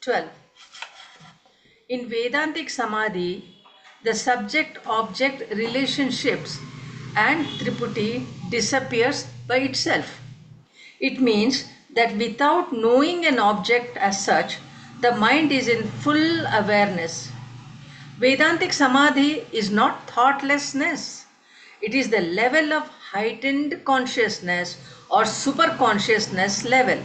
12. In Vedantic Samadhi, the subject-object relationships and Triputi disappears by itself. It means that without knowing an object as such, the mind is in full awareness. Vedantic Samadhi is not thoughtlessness. It is the level of heightened consciousness or superconsciousness level.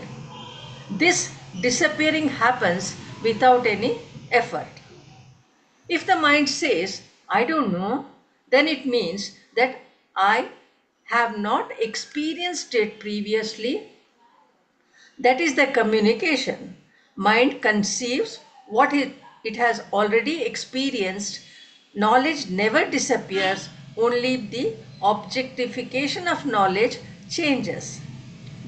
This disappearing happens without any effort. If the mind says, I don't know, then it means that I have not experienced it previously. That is the communication. Mind conceives what it has already experienced. Knowledge never disappears, only the objectification of knowledge changes.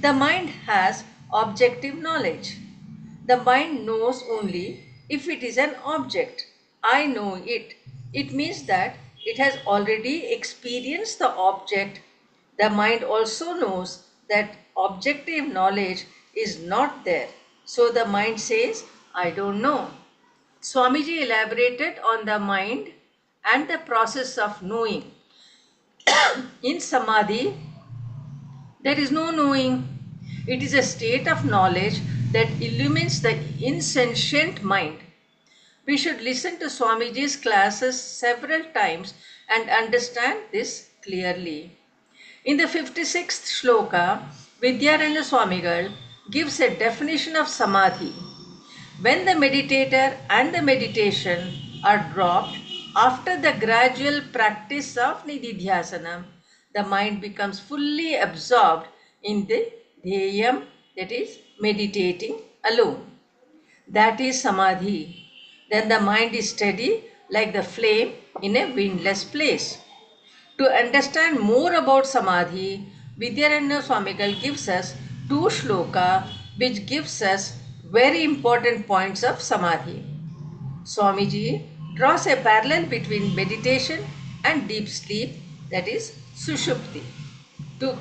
The mind has objective knowledge. The mind knows only if it is an object. I know it. It means that it has already experienced the object. The mind also knows that objective knowledge is not there. So the mind says, I don't know. Swamiji elaborated on the mind and the process of knowing. In Samadhi, there is no knowing. It is a state of knowledge that illumines the insentient mind. We should listen to Swamiji's classes several times and understand this clearly. In the 56th Sloka, Vidyaranya Swamigal gives a definition of Samadhi. When the meditator and the meditation are dropped after the gradual practice of Nididhyasana, the mind becomes fully absorbed in the Dhyayam, that is, meditating alone. That is Samadhi. Then the mind is steady like the flame in a windless place. To understand more about Samadhi, Vidyaranya Swamigal gives us 2 shloka which gives us very important points of Samadhi. Swamiji draws a parallel between meditation and deep sleep, that is Sushupti, to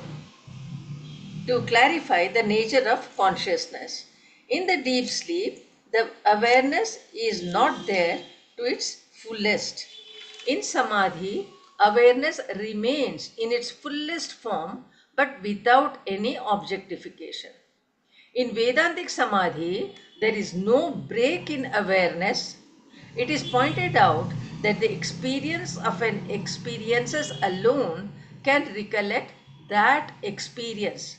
clarify the nature of consciousness. In the deep sleep, the awareness is not there to its fullest. In Samadhi, awareness remains in its fullest form but without any objectification. In Vedantic Samadhi, there is no break in awareness. It is pointed out that the experience of an experiences alone can recollect that experience.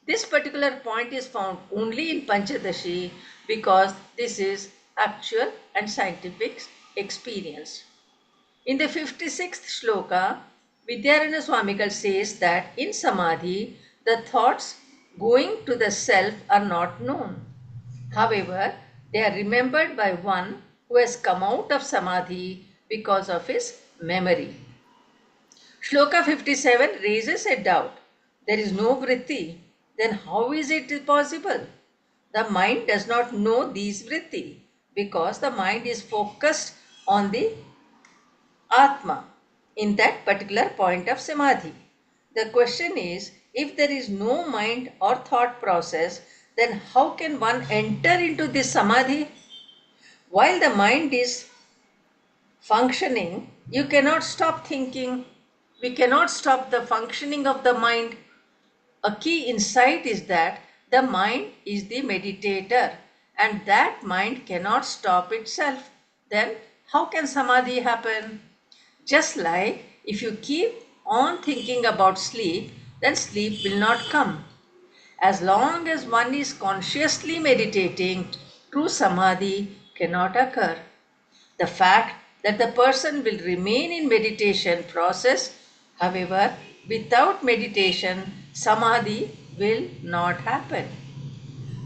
This particular point is found only in Pancadashi because this is actual and scientific experience. In the 56th Shloka, Vidyaranya Swamigal says that in Samadhi, the thoughts going to the self are not known. However, they are remembered by one who has come out of Samadhi because of his memory. Shloka 57 raises a doubt. There is no vritti. Then how is it possible? The mind does not know these vritti because the mind is focused on the Atma in that particular point of Samadhi. The question is, if there is no mind or thought process, then how can one enter into this Samadhi? While the mind is functioning, you cannot stop thinking. We cannot stop the functioning of the mind. A key insight is that the mind is the meditator and that mind cannot stop itself. Then how can Samadhi happen? Just like if you keep on thinking about sleep, then sleep will not come. As long as one is consciously meditating, true Samadhi cannot occur. The fact that the person will remain in meditation process, however, without meditation, Samadhi will not happen.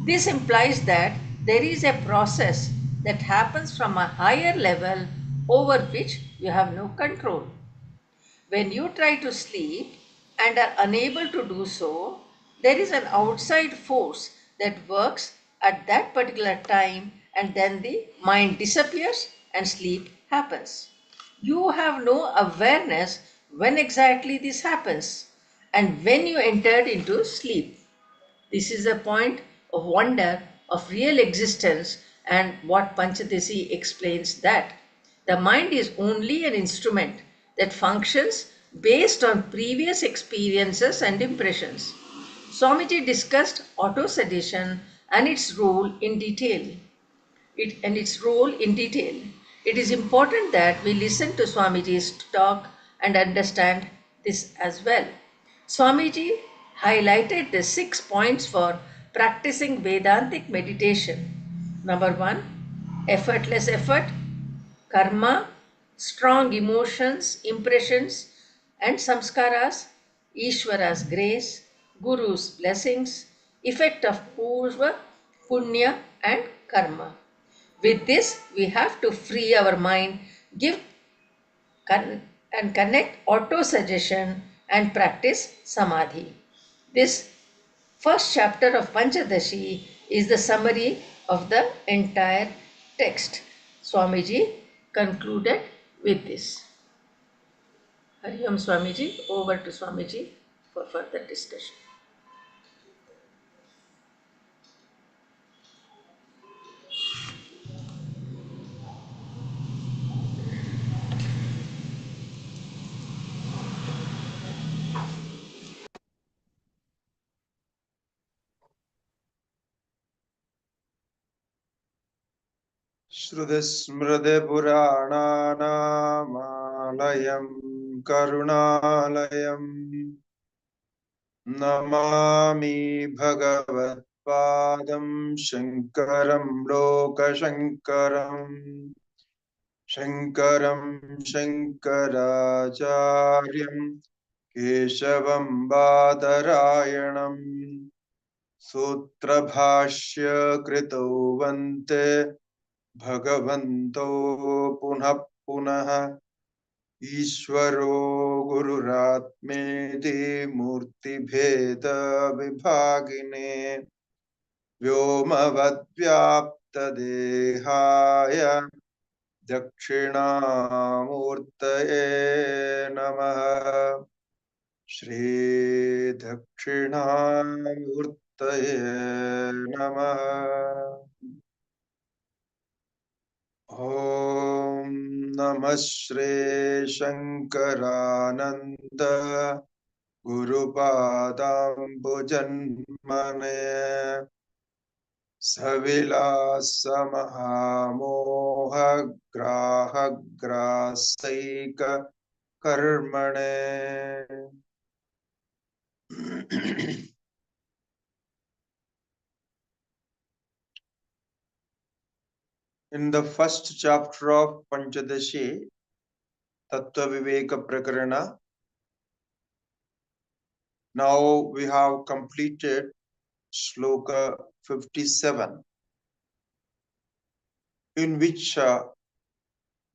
This implies that there is a process that happens from a higher level over which you have no control. When you try to sleep and are unable to do so, there is an outside force that works at that particular time and then the mind disappears and sleep happens. You have no awareness when exactly this happens and when you entered into sleep. This is a point of wonder of real existence and what Panchadashi explains that the mind is only an instrument that functions based on previous experiences and impressions. Swamiji discussed auto-suggestion and its role in detail. It is important that we listen to Swamiji's talk and understand this as well. Swamiji highlighted the 6 points for practicing Vedantic meditation. Number 1, effortless effort, karma, strong emotions, impressions, and samskaras, Ishvara's grace, Guru's blessings, effect of purva, punya, and karma. With this, we have to free our mind, give and connect auto-suggestion and practice samadhi. This first chapter of Panchadashi is the summary of the entire text. Swamiji concluded with this. Hari Om Swamiji, over to Swamiji for further discussion. श्रुतिस्मृतिपुराणानामालयं करुणालयं Namami भगवत्पादं शङ्करं लोकशङ्करं शङ्करं शङ्कराचार्यं केशवं बादरायणं सूत्रभाष्य कृतौ वन्ते भगवन्तो पुनः पुनः ईश्वरो गुरुरात्मेति मूर्तिभेद विभागिने व्योमवद्व्याप्तदेहाय दक्षिणामूर्तये नमः। श्री दक्षिणामूर्तये नमः। ॐ नमः Shri Shankaranand गुरुपादाम्बुजन्मने सविलास महामोह ग्राहग्रासैक कर्मणे। In the first chapter of Pancadashi, Tatva Viveka Prakarana, now we have completed Sloka 57, in which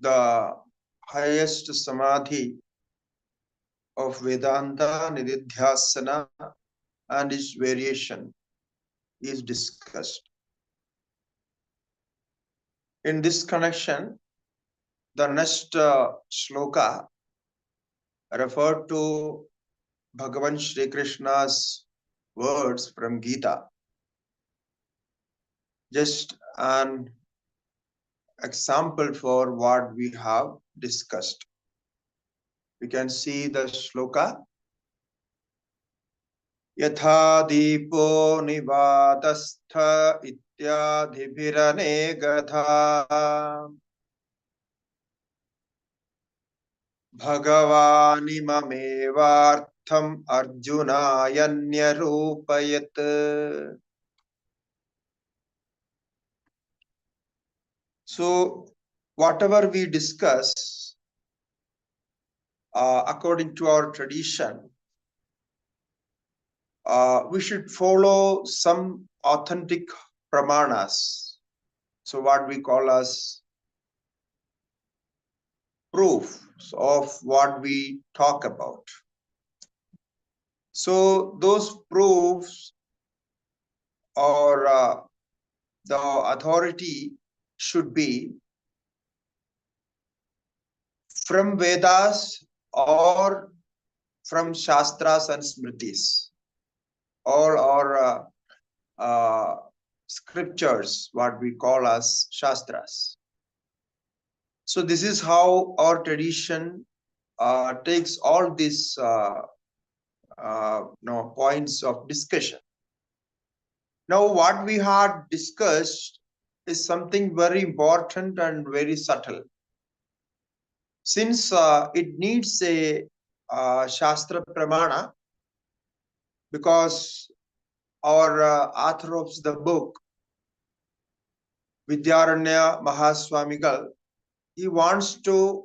the highest samadhi of Vedanta, Nididhyasana, and its variation is discussed. In this connection, the next sloka referred to Bhagavan Shri Krishna's words from Gita. Just an example for what we have discussed. We can see the sloka. Yatha deepo nivadastha ityadhibhirane gatha Bhagavanimamevartham arjunayanyarupayat. So, whatever we discuss, according to our tradition, we should follow some authentic pramanas. So, what we call as proofs of what we talk about. So, those proofs or the authority should be from Vedas or from Shastras and Smritis. All are scriptures, what we call as Shastras. So this is how our tradition takes all these points of discussion. Now, what we had discussed is something very important and very subtle. Since it needs a Shastra Pramana, because our author of the book, Vidyaranya Mahasvami, he wants to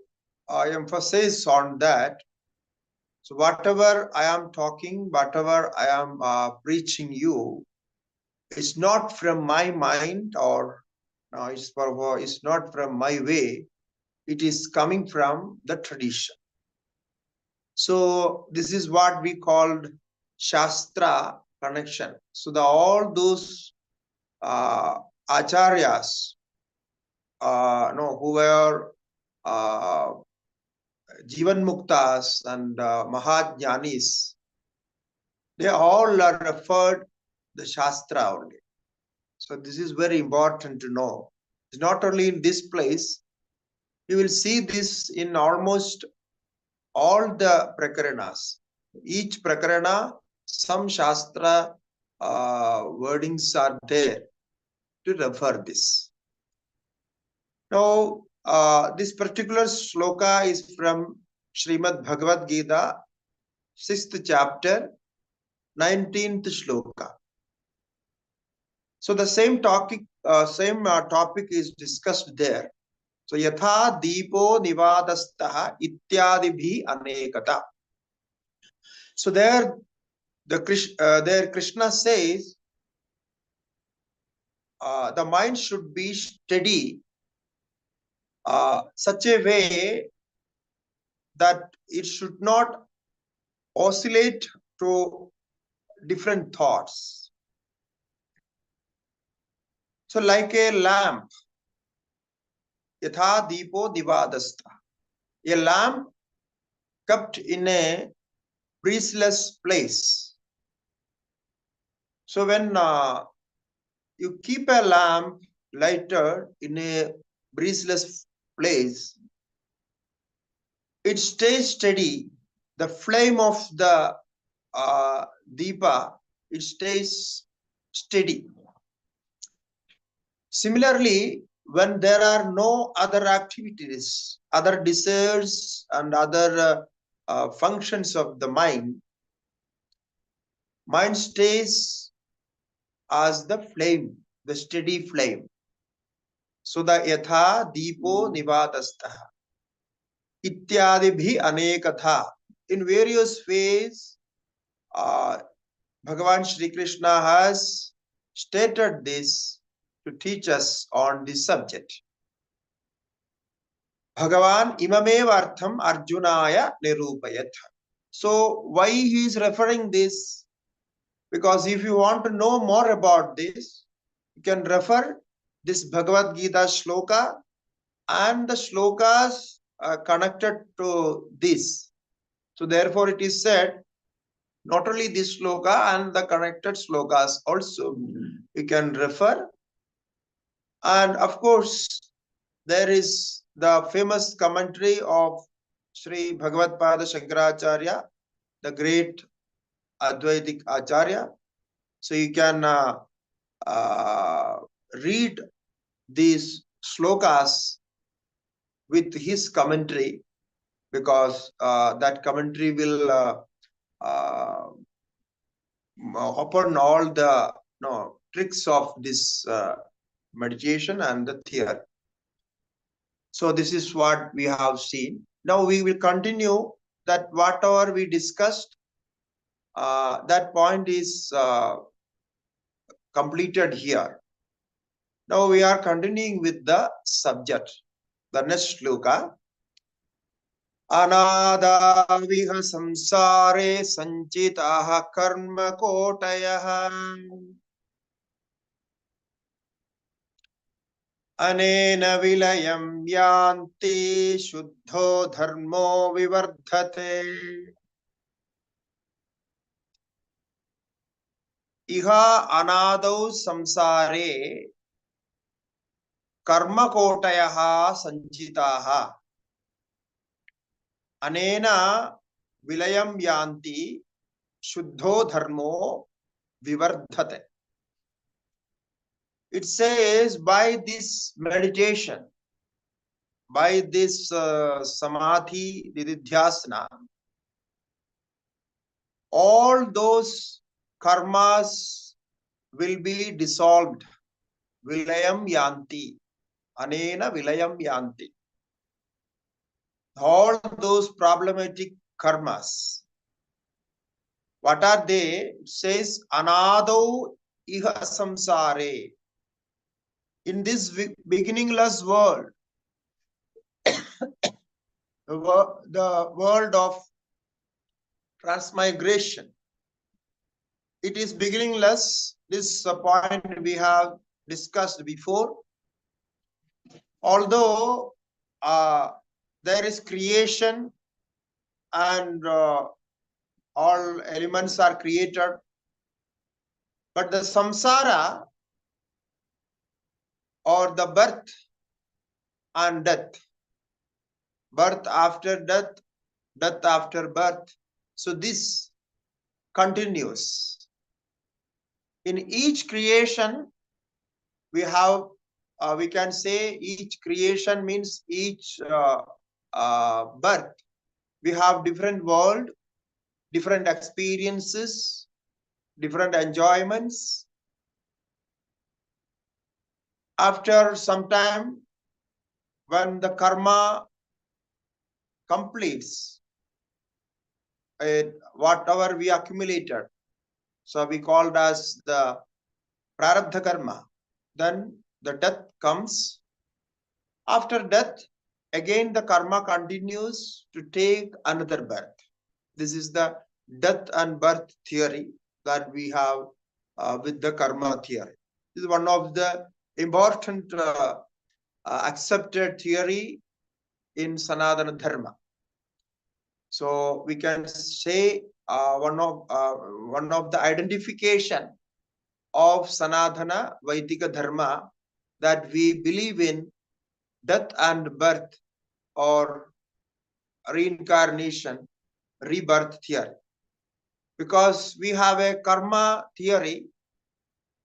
emphasize on that. So whatever I am talking, whatever I am preaching you, it's not from my mind or it's not from my way. It is coming from the tradition. So this is what we called Shastra connection. So all those Acharyas, who were Jivan Muktas and Mahajnanis, they all are referred the Shastra only. So this is very important to know. It's not only in this place, you will see this in almost all the Prakaranas. Each Prakarana, some Shastra wordings are there to refer this. Now, this particular sloka is from Srimad Bhagavad Gita, 6th chapter, 19th shloka. So the same topic is discussed there. So yatha deepo nivadastaha ityadibhi anekata. So there Krishna says the mind should be steady such a way that it should not oscillate to different thoughts. So like a lamp, yatha deepo nivadastha, a lamp kept in a breezeless place. So when you keep a lamp lighted in a breezeless place, it stays steady. The flame of the deepa, it stays steady. Similarly, when there are no other activities, other desires and other functions of the mind stays as the flame, the steady flame. So the yatha deepo nivadastaha ityadibhi anekatha. In various ways, Bhagavan Shri Krishna has stated this to teach us on this subject. Bhagavan imamevartham arjunaya nirupayat. So why he is referring this? Because if you want to know more about this, you can refer this Bhagavad Gita shloka and the shlokas connected to this. So therefore it is said, not only this shloka and the connected shlokas also you can refer. And of course, there is the famous commentary of Shri Bhagavad Pada Shankaracharya, the great Advaitic Acharya. So you can read these shlokas with his commentary, because that commentary will open all the tricks of this meditation and the theory. So this is what we have seen. Now we will continue that whatever we discussed, that point is completed here. Now we are continuing with the subject. The next shloka. Anadaviha samsare sanchitaha karma kotayaha anena vilayam yanti shuddho dharmo vivardhate. Iha anadau samsare karma kotayaha sanchitaha anena vilayam yanti shuddho dharmo vivardhate. It says by this meditation, by this samadhi, nididhyasana, all those karmas will be dissolved. Vilayam yanti. Anena vilayam yanti. All those problematic karmas. What are they? It says anadau iha samsare. In this beginningless world, the world of transmigration, it is beginningless. This point we have discussed before. Although there is creation and all elements are created, but the samsara or the birth and death, birth after death, death after birth, so this continues. In each creation, we have, we can say each creation means each birth. We have different world, different experiences, different enjoyments. After some time, when the karma completes, whatever we accumulated, so we called as the prarabdha karma, then the death comes. After death, again the karma continues to take another birth. This is the death and birth theory that we have with the karma theory. This is one of the important accepted theory in Sanatana Dharma. So we can say one of the identification of Sanatana Vaidika Dharma that we believe in death and birth or reincarnation, rebirth theory. Because we have a karma theory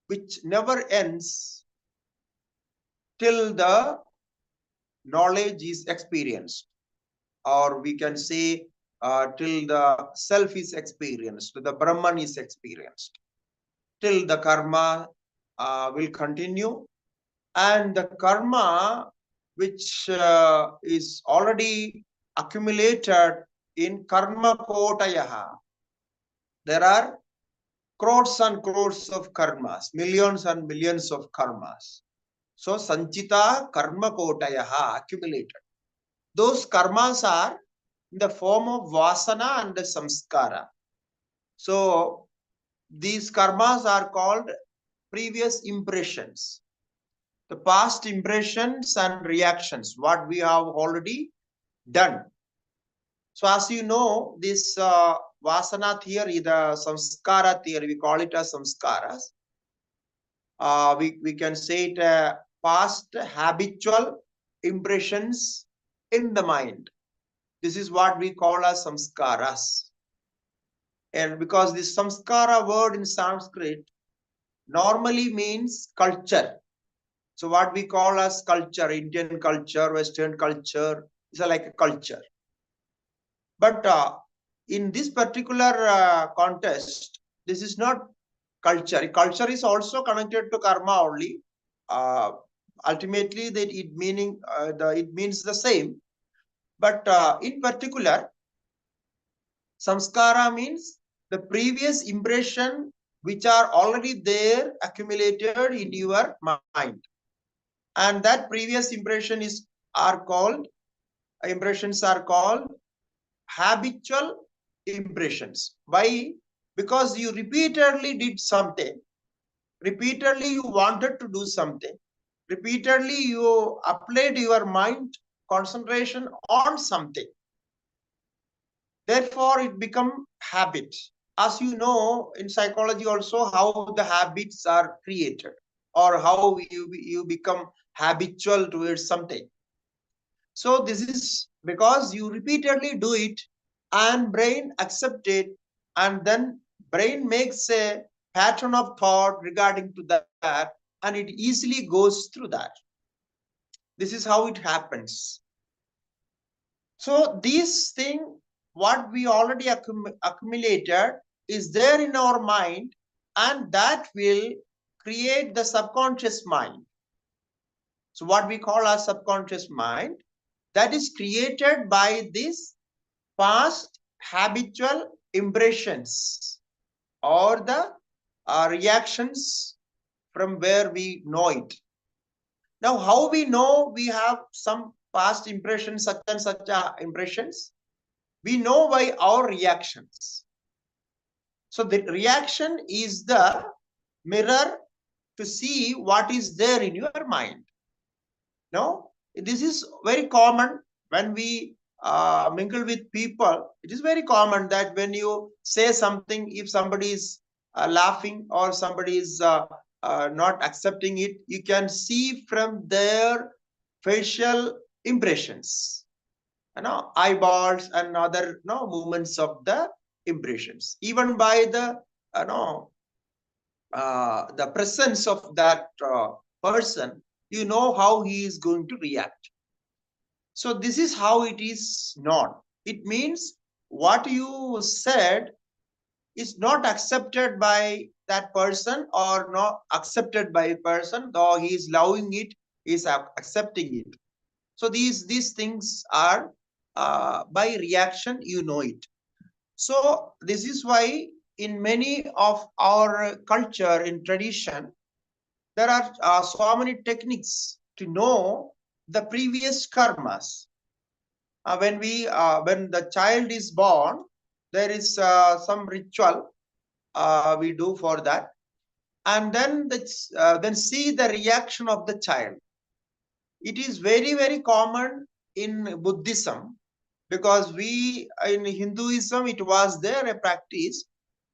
which never ends till the knowledge is experienced, or we can say till the self is experienced, the Brahman is experienced, till the karma will continue. And the karma which is already accumulated in karma kotayaha, there are crores and crores of karmas, millions and millions of karmas. So sanchita karma kotayaha, accumulated. Those karmas are in the form of vasana and samskara. So these karmas are called previous impressions, the past impressions and reactions, what we have already done. So as you know, this vasana theory, the samskara theory, we call it as samskaras. We can say it past habitual impressions in the mind. This is what we call as samskaras. And because this samskara word in Sanskrit normally means culture. So what we call as culture, Indian culture, Western culture, is like a culture. But in this particular context, this is not culture. Culture is also connected to karma only. Ultimately, that it means the same. But in particular, samskara means the previous impression which are already there accumulated in your mind, and that previous impressions are called habitual impressions. Why? Because you repeatedly did something, repeatedly you wanted to do something, repeatedly you applied your mind concentration on something. Therefore, it become habit. as you know, in psychology also, how the habits are created or how you become habitual towards something. So this is because you repeatedly do it and brain accept it, and then brain makes a pattern of thought regarding to that, and it easily goes through that. This is how it happens. So this thing, what we already accumulated is there in our mind, and that will create the subconscious mind. So what we call our subconscious mind, that is created by this past habitual impressions or the reactions from where we know it. Now, how we know we have some past impressions, such and such impressions? We know by our reactions. So the reaction is the mirror to see what is there in your mind. No, this is very common when we mingle with people. It is very common that when you say something, if somebody is laughing or somebody is not accepting it, you can see from their facial impressions, eyeballs and other movements of the impressions, even by the the presence of that person, you know how he is going to react. So this is how it is known. It means what you said is not accepted by that person or not accepted by a person, though he is loving it, he is accepting it. So these things are by reaction, you know it. So this is why in many of our culture, in tradition, there are so many techniques to know the previous karmas. When the child is born, there is some ritual we do for that, and then then see the reaction of the child. It is very, very common in Buddhism, because we in Hinduism it was there a practice,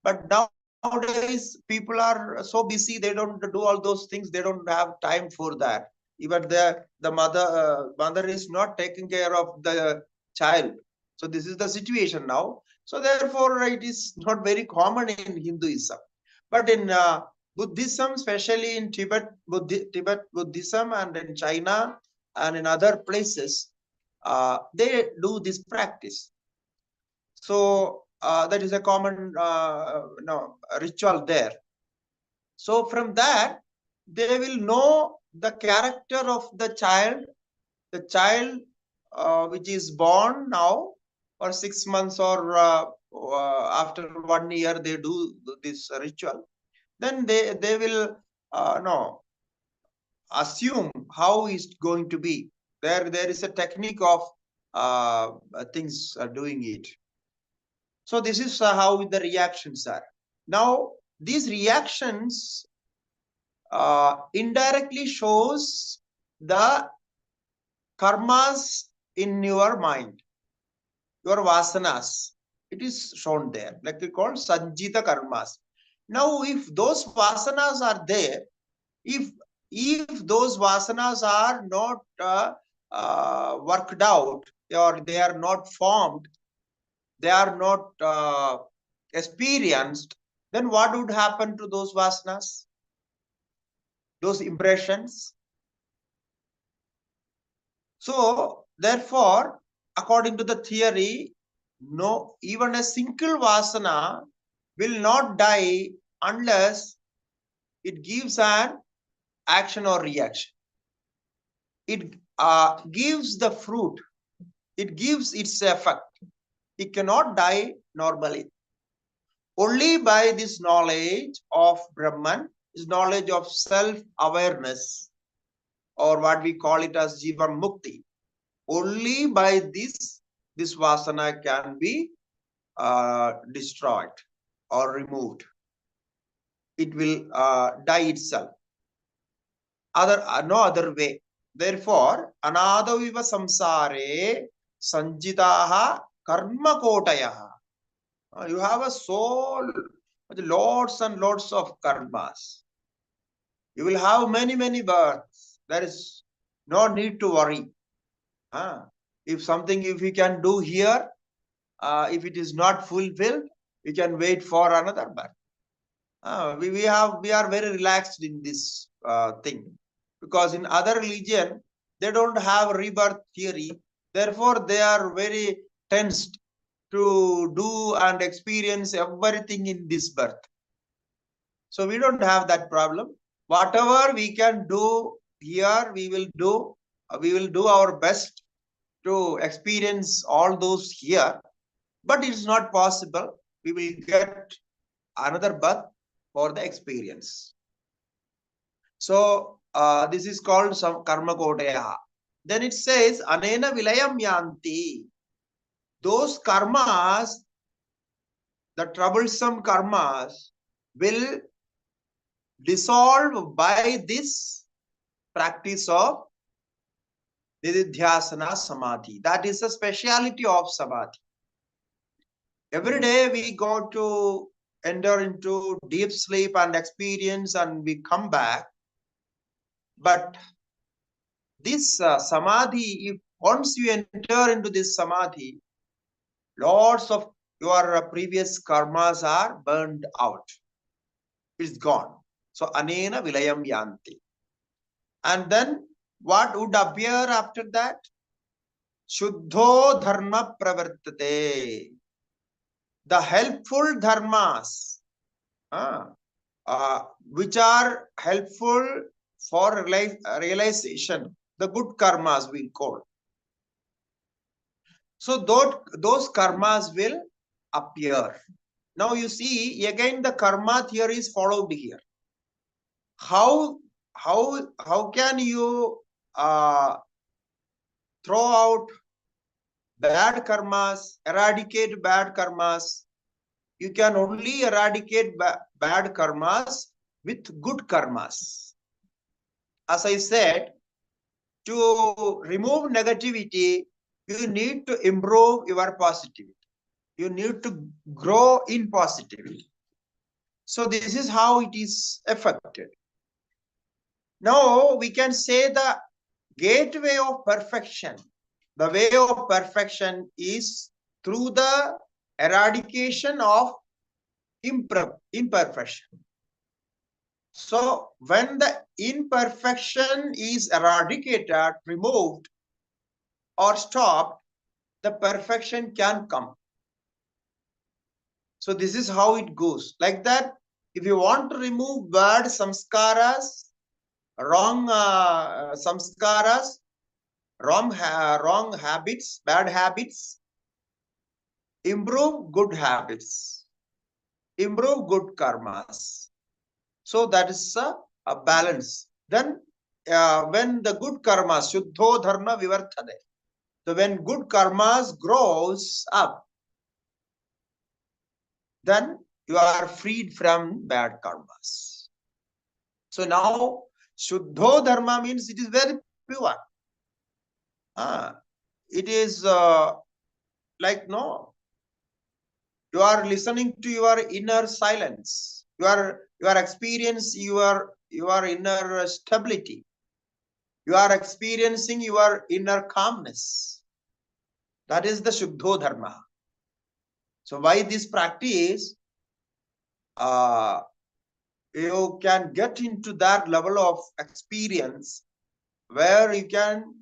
but nowadays people are so busy, they don't do all those things, they don't have time for that. Even the mother is not taking care of the child. So this is the situation now. So therefore it is not very common in Hinduism, but in Buddhism, especially in Tibet Buddhism, and in China and in other places, they do this practice. So that is a common ritual there. So from that, they will know the character of the child which is born now, or 6 months, or after 1 year they do this ritual. Then they will assume how is going to be. There is a technique of things doing it. So this is how the reactions are. Now these reactions indirectly shows the karmas in your mind, your vasanas. It is shown there, like we call sanjita karmas. Now if those vasanas are there, if those vasanas are not worked out, or they are not formed, they are not experienced, then what would happen to those vasanas, those impressions? So therefore, according to the theory, no, even a single vasana will not die unless it gives an action or reaction. It gives the fruit, it gives its effect. It cannot die normally. Only by this knowledge of Brahman, this knowledge of self-awareness, or what we call it as Jivan Mukti, only by this vasana can be destroyed or removed. It will die itself. No other way. Therefore, anadaviva samsare sanjitaha karma kotayaha. You have a soul with lots and lots of karmas. You will have many, many births. There is no need to worry. If we can do here, if it is not fulfilled, we can wait for another birth. We are very relaxed in this thing, because in other religion they don't have rebirth theory. Therefore, they are very tensed to do and experience everything in this birth. So we don't have that problem. Whatever we can do here, we will do. We will do our best to experience all those here. But it's not possible. We will get another birth for the experience. So this is called some karma kodaya. Then it says anena vilayam yanti. Those karmas, the troublesome karmas, will dissolve by this practice of nididhyasana samadhi. That is the speciality of samadhi. Every day we go to enter into deep sleep and experience, and we come back. But this samadhi, if once you enter into this samadhi, lots of your previous karmas are burned out. It's gone. So anena vilayam yanti. And then what would appear after that? Shuddho dharma pravartate. The helpful dharmas, which are helpful for realization, the good karmas we call. So those karmas will appear. Now you see, again the karma theory is followed here. How can you throw out bad karmas, eradicate bad karmas? You can only eradicate bad karmas with good karmas. As I said, to remove negativity, you need to improve your positivity. You need to grow in positivity. So this is how it is affected. Now we can say the gateway of perfection. The way of perfection is through the eradication of imperfection. So when the imperfection is eradicated, removed, or stopped, the perfection can come. So this is how it goes. Like that, if you want to remove bad samskaras, wrong samskaras, wrong habits, bad habits, improve good habits, improve good karmas. So that is a balance. Then when the good karmas, shuddho dharma vivartade. So when good karmas grows up, then you are freed from bad karmas. So now shuddho dharma means it is very pure. It is like you are listening to your inner silence. You are experiencing your inner stability. You are experiencing your inner calmness. That is the Shuddho Dharma. So by this practice, you can get into that level of experience where you can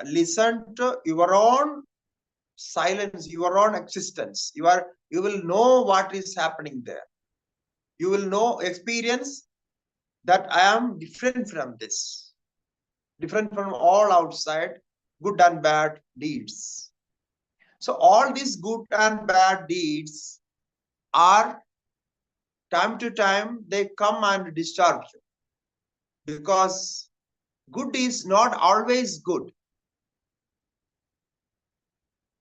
listen to your own silence, your own existence. You will know what is happening there. You will experience that I am different from this, different from all outside good and bad deeds. So all these good and bad deeds are time to time they come and disturb you, because good is not always good.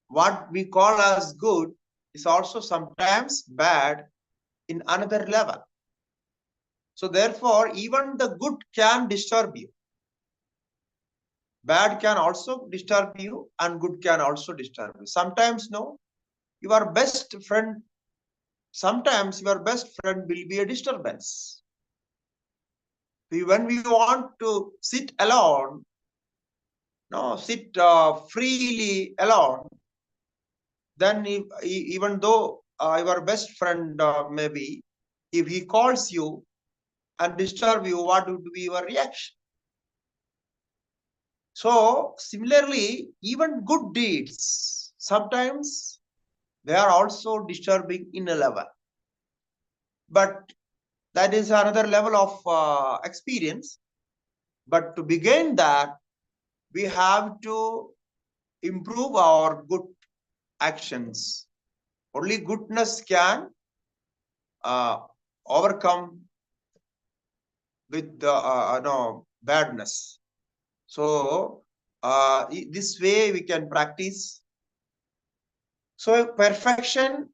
What we call as good is also sometimes bad in another level. So therefore, even the good can disturb you. Bad can also disturb you and good can also disturb you. Sometimes no, your best friend, sometimes your best friend will be a disturbance. When we want to sit alone, no, sit freely alone, then even though your best friend maybe, if he calls you and disturb you, what would be your reaction? So similarly, even good deeds, sometimes they are also disturbing in a level. But that is another level of experience. But to begin that, we have to improve our good actions. Only goodness can overcome with the badness. So this way we can practice. So perfection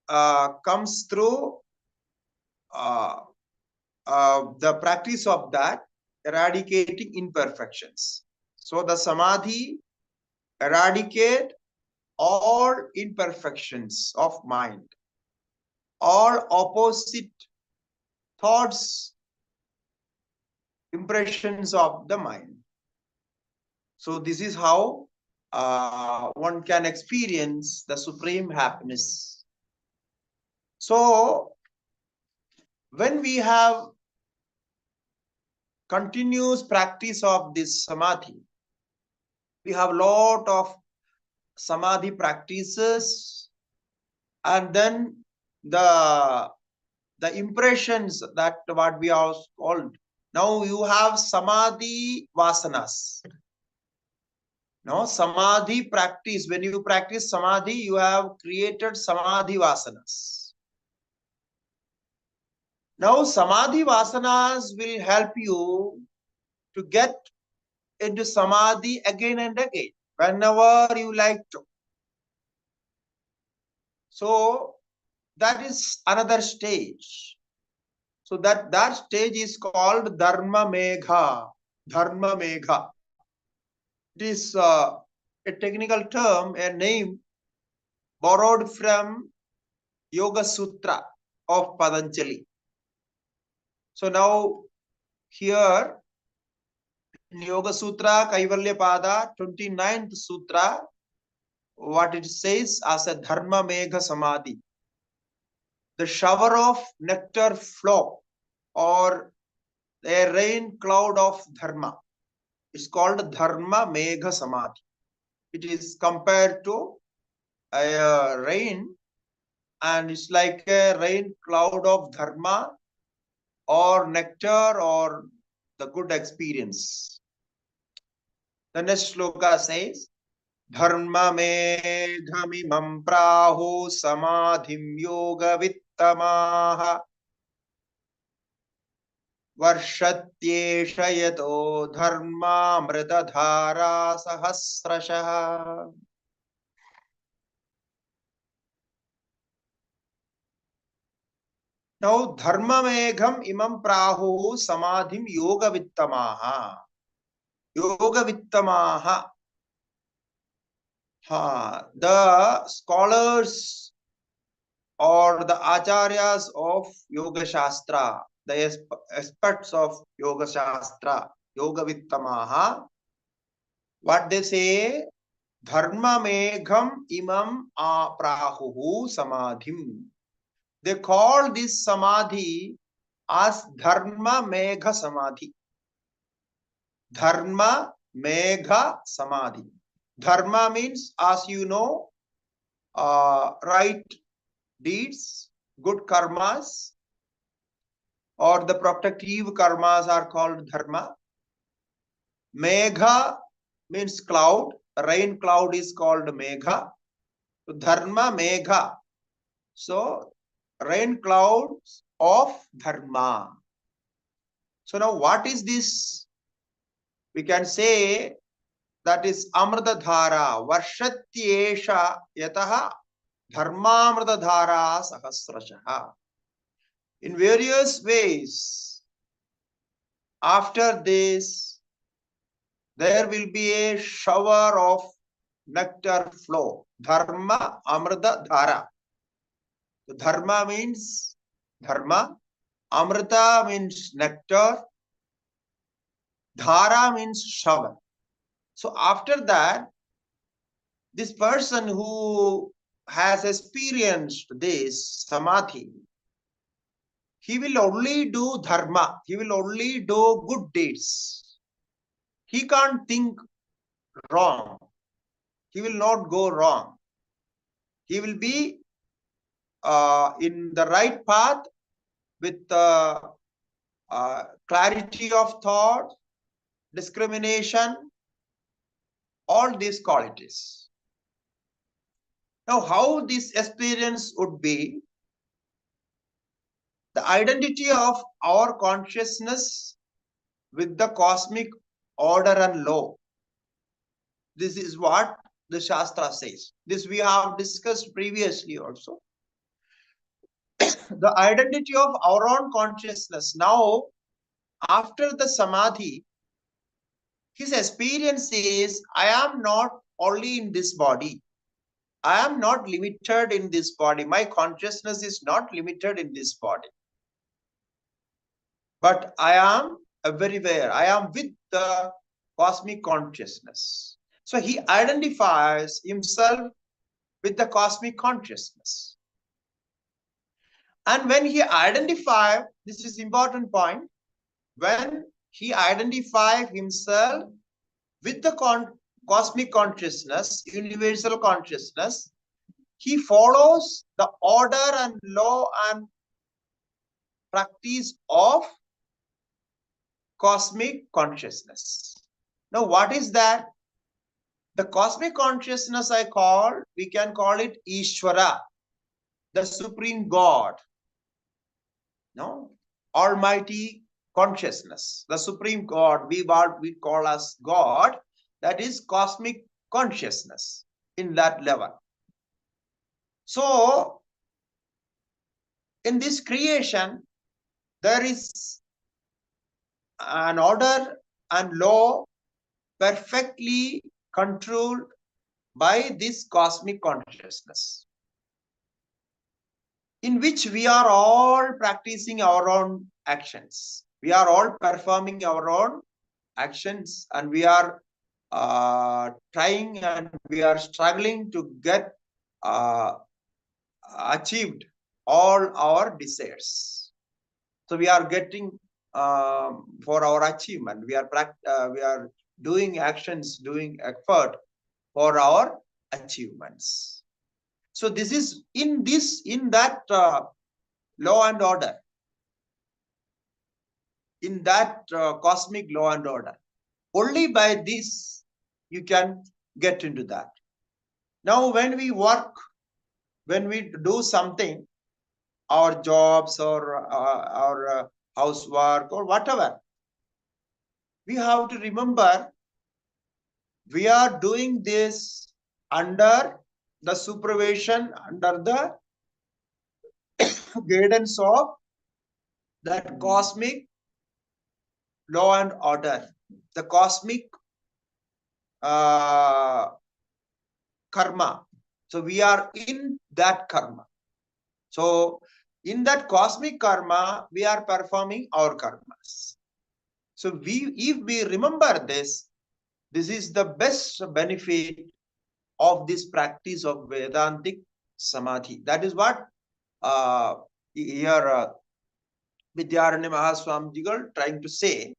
comes through the practice of that, eradicating imperfections. So the samadhi eradicate all imperfections of mind, all opposite thoughts, impressions of the mind. So this is how one can experience the supreme happiness. So when we have continuous practice of this samadhi, we have a lot of samadhi practices, and then the impressions, that what we are called. Now you have samadhi vasanas. No, samadhi practice. When you practice samadhi, you have created samadhi vasanas. Now samadhi vasanas will help you to get into samadhi again and again, whenever you like to. So that is another stage. So that stage is called dharma megha. Dharma megha. It is a technical term, a name borrowed from Yoga Sutra of Patanjali. So now here in Yoga Sutra, Kaivalya Pada, 29th Sutra, what it says as a Dharma Megha Samadhi. The shower of nectar flow, or a rain cloud of Dharma. It's called Dharma Megha Samadhi. It is compared to a rain, and it's like a rain cloud of Dharma or nectar or the good experience. The next sloka says, Dharma medhamimam prahu samadhim yoga vittamaha varshatyesha yato dharma mritadhara sahasrashaha. Now, dharma megham imam prahu samadhim yoga vittamaha. Yoga vittamaha. The scholars or the acharyas of Yoga Shastra, the experts of Yoga Shastra, Yoga Vittamaha, what they say, Dharma Megham Imam Aprahuhu Samadhim. They call this Samadhi as Dharma Megha Samadhi. Dharma Megha Samadhi. Dharma means, as you know, right deeds, good karmas, or the protective karmas are called dharma. Megha means cloud. Rain cloud is called megha. So dharma megha. So rain clouds of dharma. So now what is this? We can say that is amrita dhara. Varshatyesha yataha dharmamrita dhara sahasrashaha. In various ways, after this, there will be a shower of nectar flow. Dharma, Amrita, Dhara. So dharma means dharma. Amrita means nectar. Dhara means shower. So after that, this person who has experienced this samadhi, he will only do dharma. He will only do good deeds. He can't think wrong. He will not go wrong. He will be in the right path with clarity of thought, discrimination, all these qualities. Now, how this experience would be, the identity of our consciousness with the cosmic order and law. This is what the Shastra says. This we have discussed previously also. The identity of our own consciousness. Now, after the samadhi, his experience is, I am not only in this body. I am not limited in this body. My consciousness is not limited in this body. But I am everywhere. I am with the cosmic consciousness. So he identifies himself with the cosmic consciousness. And when he identifies, this is important point, when he identifies himself with the cosmic consciousness, universal consciousness, he follows the order and law and practice of cosmic consciousness. Now, what is that? The cosmic consciousness we can call it Ishvara, the supreme God, no? Almighty consciousness, the supreme God, we call as God, that is cosmic consciousness in that level. So, in this creation, there is an order and law perfectly controlled by this cosmic consciousness, in which we are all practicing our own actions. We are all performing our own actions, and we are trying and we are struggling to get achieved all our desires. So we are getting for our achievement. We are doing actions, doing effort for our achievements. So this is in that law and order, in that cosmic law and order. Only by this you can get into that. Now, when we work, when we do something, our jobs or our housework or whatever, we have to remember we are doing this under the supervision, under the guidance of that cosmic law and order, the cosmic karma. So we are in that karma. So in that cosmic karma, we are performing our karmas. So if we remember this, this is the best benefit of this practice of Vedantic Samadhi. That is what here Vidyaranya Mahaswami trying to say.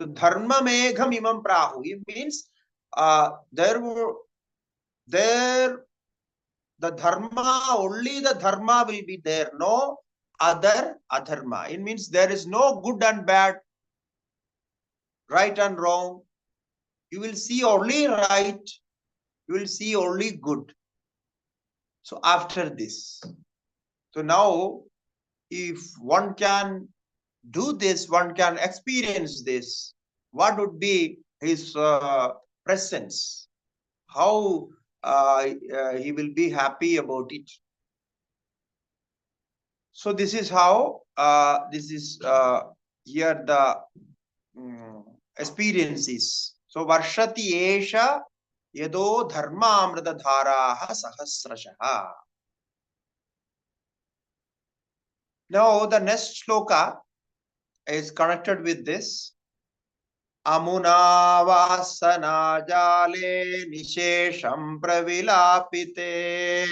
So dharma megham imam prahu. It means the dharma, only the dharma will be there, no other adharma. It means there is no good and bad, right and wrong. You will see only right, you will see only good. So after this, so now if one can do this, one can experience this, what would be his presence? How he will be happy about it. So this is how here the experience is. So varshati esha Yado dharmamrita dharaha sahasrashaha. Now the next sloka is connected with this. Amuna vasana jale nishesham pravilapite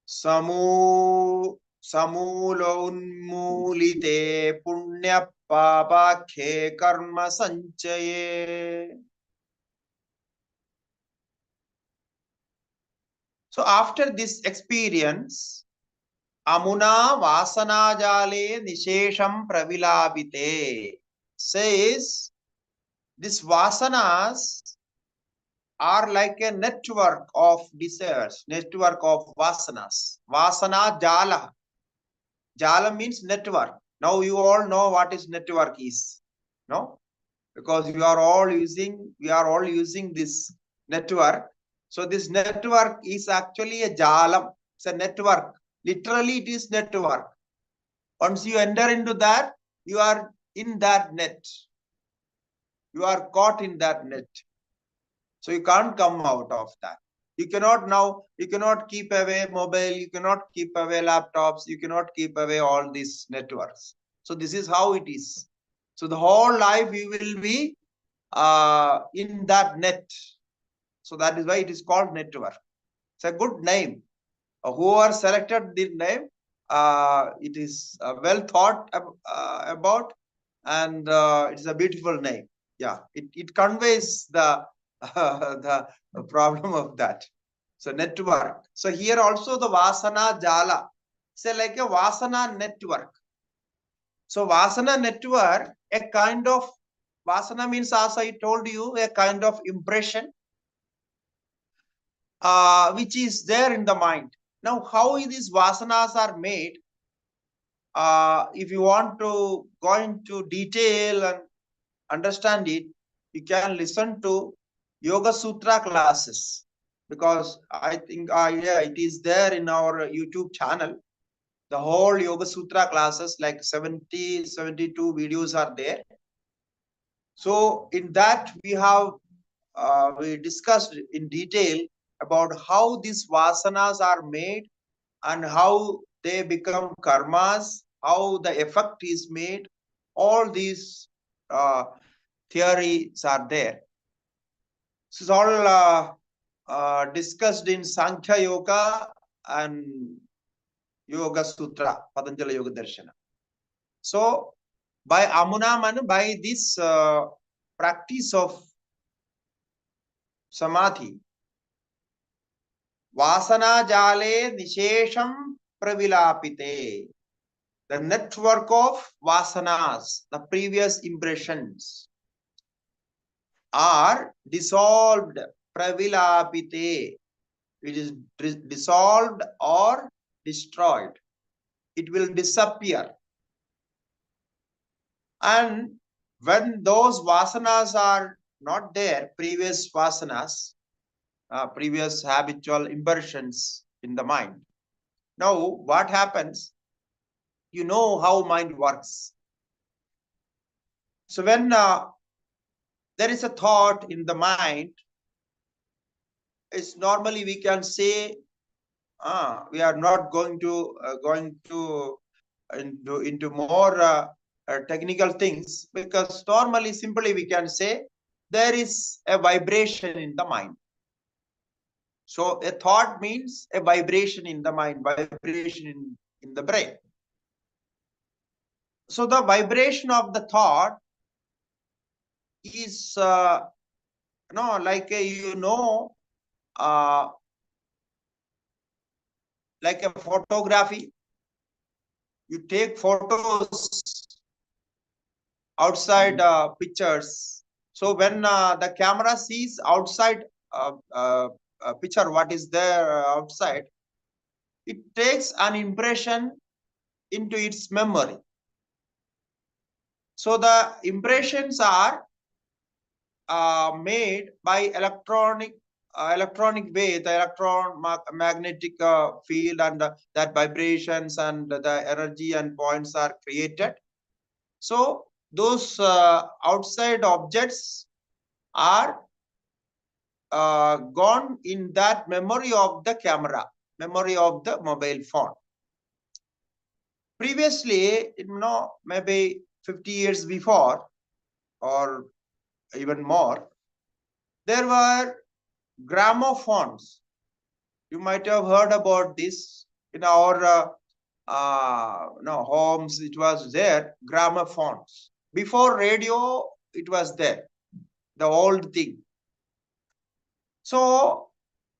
samulo unmulite punya papakhe karma sanchaye. So after this experience, Amuna vasana jale nishesham pravilapite says these vasanas are like a network of desires, network of vasanas. Vasana jala. Jala means network. Now you all know what is network is. No? Because we are all using this network. So this network is actually a jalam. It's a network. Literally it is network. Once you enter into that, you are in that net. You are caught in that net. So you can't come out of that. You cannot keep away mobile, you cannot keep away laptops, you cannot keep away all these networks. So this is how it is. So the whole life you will be in that net. So that is why it is called network. It's a good name. Whoever selected the name, it is well thought about, and it's a beautiful name. Yeah, it conveys the the problem of that. So network. So here also the vasana jala. Say like a vasana network. So vasana network, a kind of vasana means, as I told you, a kind of impression which is there in the mind. Now, how these vasanas are made, if you want to go into detail and understand it, you can listen to Yoga Sutra classes, because I think yeah, it is there in our YouTube channel. The whole Yoga Sutra classes, like 72 videos are there. So in that we have we discussed in detail about how these vasanas are made and how they become karmas, how the effect is made. All these theories are there. This is all discussed in Sankhya Yoga and Yoga Sutra, Patanjali Yoga Darshana. So by Amunamanu, by this practice of samadhi, vasana jale nishesham pravilapite, the network of vasanas, the previous impressions, are dissolved, pravilapite, it is dissolved or destroyed. It will disappear. And when those vasanas are not there, previous vasanas, previous habitual impressions in the mind. Now, what happens? You know how mind works. So when there is a thought in the mind, it's normally we can say, we are not going to into more technical things, because normally simply we can say there is a vibration in the mind. So a thought means a vibration in the mind, vibration in the brain. So the vibration of the thought is like like a photography. You take photos outside pictures. So when the camera sees outside picture, what is there outside, it takes an impression into its memory. So the impressions are made by electronic way, the electromagnetic field, and that vibrations and the energy and points are created. So those outside objects are gone in that memory of the camera, memory of the mobile phone. Previously, maybe 50 years before or even more, there were gramophones. You might have heard about this in our homes. It was there, gramophones. Before radio, it was there, the old thing. So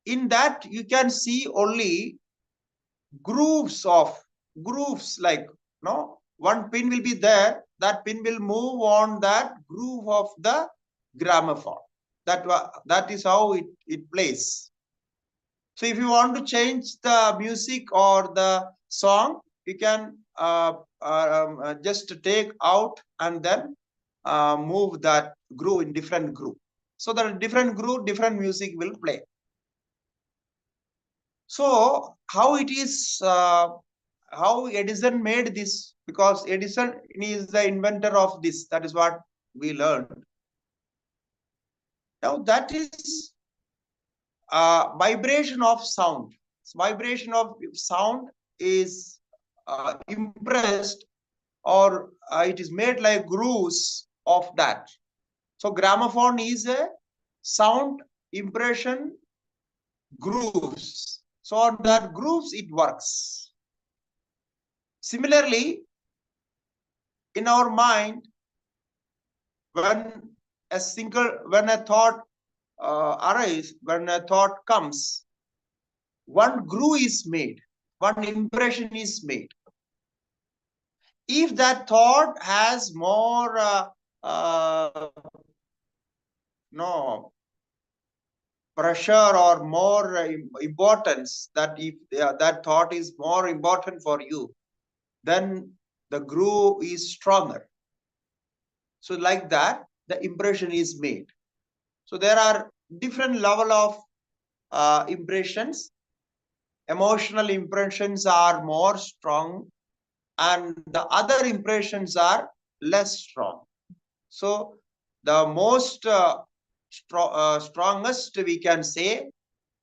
in that you can see only grooves like one pin will be there, that pin will move on that groove of the gramophone. That is how it plays. So if you want to change the music or the song, you can just take out and then move that groove in different groove. So that different groove, different music will play. So how it is, how Edison made this? Because Edison is the inventor of this. That is what we learned. Now that is vibration of sound. Vibration of sound is impressed, or it is made like grooves of that. So gramophone is a sound impression grooves. So on that grooves it works. Similarly, in our mind, when a thought arises, when a thought comes, one groove is made, one impression is made. If that thought has more pressure or more importance, that if that thought is more important for you, then the groove is stronger. So like that, the impression is made. So there are different level of impressions. Emotional impressions are more strong, and the other impressions are less strong. So the most strongest, we can say,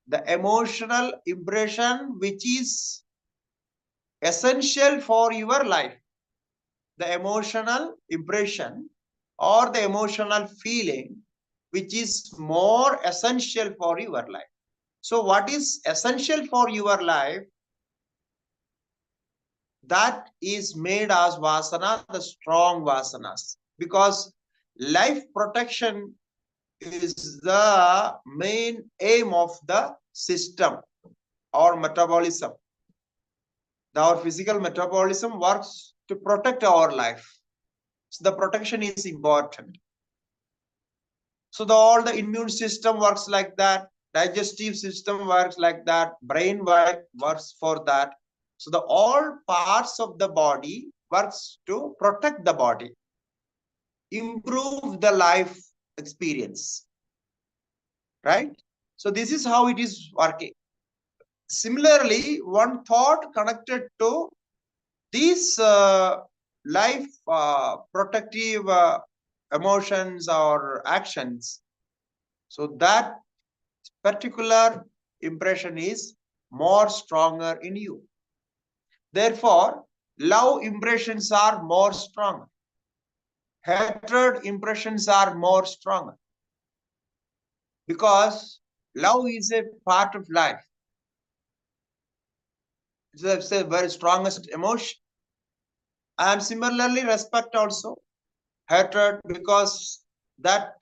the emotional impression which is essential for your life. The emotional impression or the emotional feeling which is more essential for your life. So what is essential for your life, that is made as vasana, the strong vasanas. Because life protection is the main aim of the system or metabolism. Our physical metabolism works to protect our life. So the protection is important. So all the immune system works like that, digestive system works like that, brain works for that. So all parts of the body works to protect the body, improve the life experience, right? So this is how it is working. Similarly, one thought connected to these life protective emotions or actions, so that particular impression is more stronger in you. Therefore, love impressions are more strong. Hatred impressions are more stronger. Because love is a part of life. It's the very strongest emotion. And similarly, respect also. Hatred, because that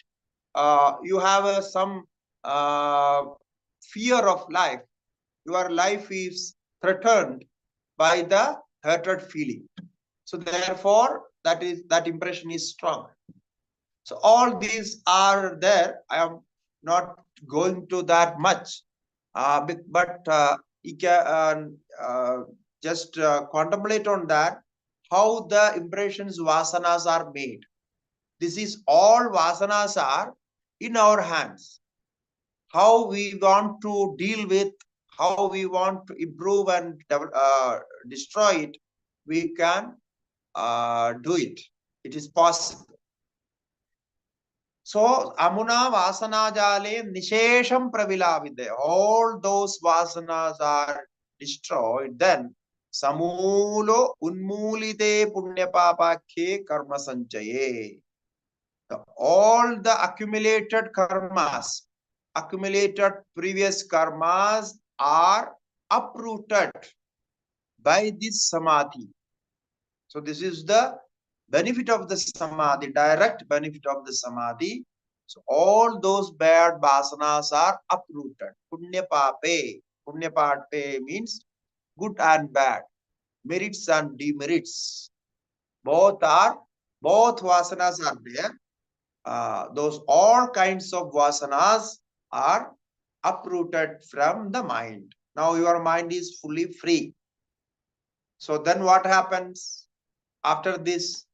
you have some fear of life. Your life is threatened by the hatred feeling. So therefore, that impression is strong. So all these are there. I am not going to that much, but you can just contemplate on that, how the impressions, vasanas are made. This is all vasanas are in our hands. How we want to deal with, how we want to improve and destroy it, we can do it. It is possible. So amuna vasana jale nishesham pravilavide. All those vasanas are destroyed. Then samulo unmulite punyapapakhe karma sanchaye. All the accumulated karmas, accumulated previous karmas are uprooted by this samadhi. So this is the benefit of the samadhi, direct benefit of the samadhi. So all those bad vasanas are uprooted. Punya pape. Punya pape means good and bad, merits and demerits. Both vasanas are there. Those all kinds of vasanas are uprooted from the mind. Now your mind is fully free. So then what happens after this?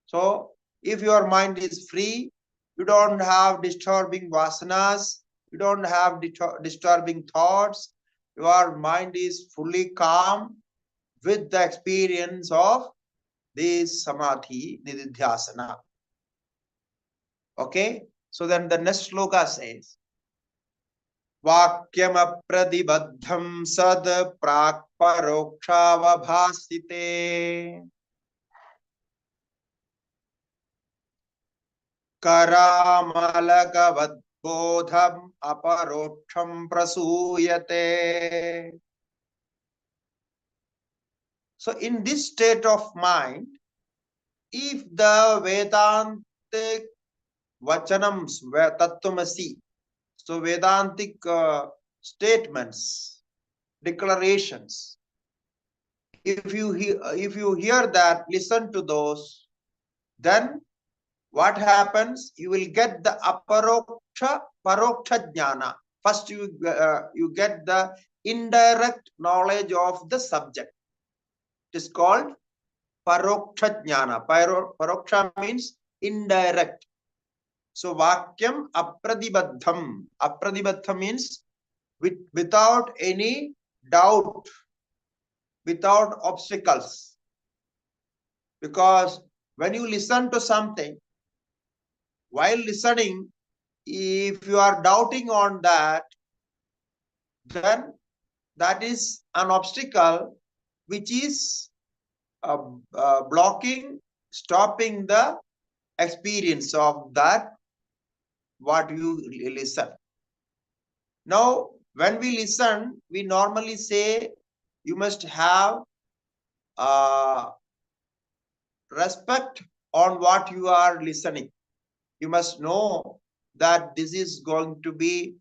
So if your mind is free, you don't have disturbing vasanas, you don't have disturbing thoughts, your mind is fully calm with the experience of this samadhi, nididhyasana. Okay, so then the next sloka says, Vakyam apradibadham sad prak parokshavaභāsite Karamalakavadbodham aparoksham prasuyate. So in this state of mind, if the Vedantic Vachanams, Tattvamasi, so Vedantic statements, declarations, if you hear that, listen to those, then what happens? You will get the aparoksha, paroksha jnana. First, you get the indirect knowledge of the subject. It is called paroksha jnana. Paroksha means indirect. So vakyam apradibadham. Apradibadham means without any doubt, without obstacles. Because when you listen to something, while listening, if you are doubting on that, then that is an obstacle which is blocking, stopping the experience of that what you listen. Now, when we listen, we normally say you must have respect on what you are listening. You must know that this is going to be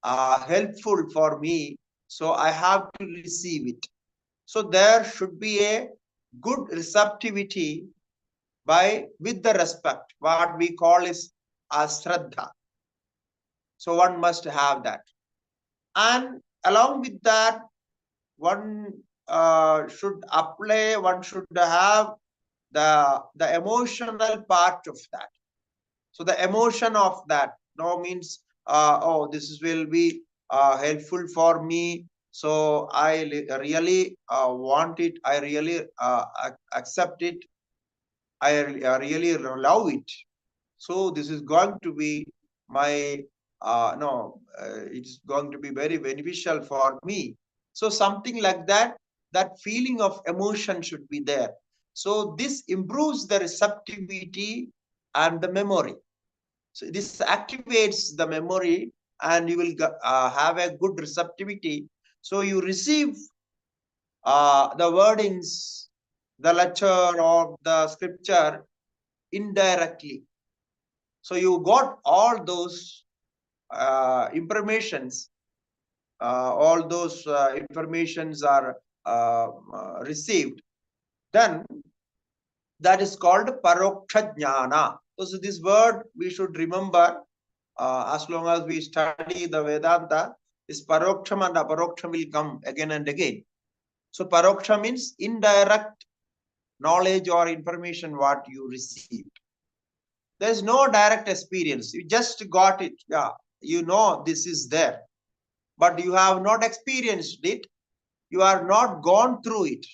helpful for me, so I have to receive it. So there should be a good receptivity with the respect, what we call is asraddha. So one must have that. And along with that, one should apply, one should have the emotional part of that. So the emotion of that now means, oh, this will be helpful for me. So I really want it. I really accept it. I really love it. So this is going to be my, it's going to be very beneficial for me. So something like that, that feeling of emotion should be there. So this improves the receptivity and the memory. So this activates the memory and you will have a good receptivity. So you receive the wordings, the lecture or the scripture indirectly. So you got all those informations, all those informations are received. Then that is called paroksha jnana. So this word we should remember as long as we study the Vedanta. This paroksham and aparoksham will come again and again. So paroksha means indirect knowledge or information what you received. There is no direct experience. You just got it. Yeah, you know this is there. But you have not experienced it. You are not gone through it.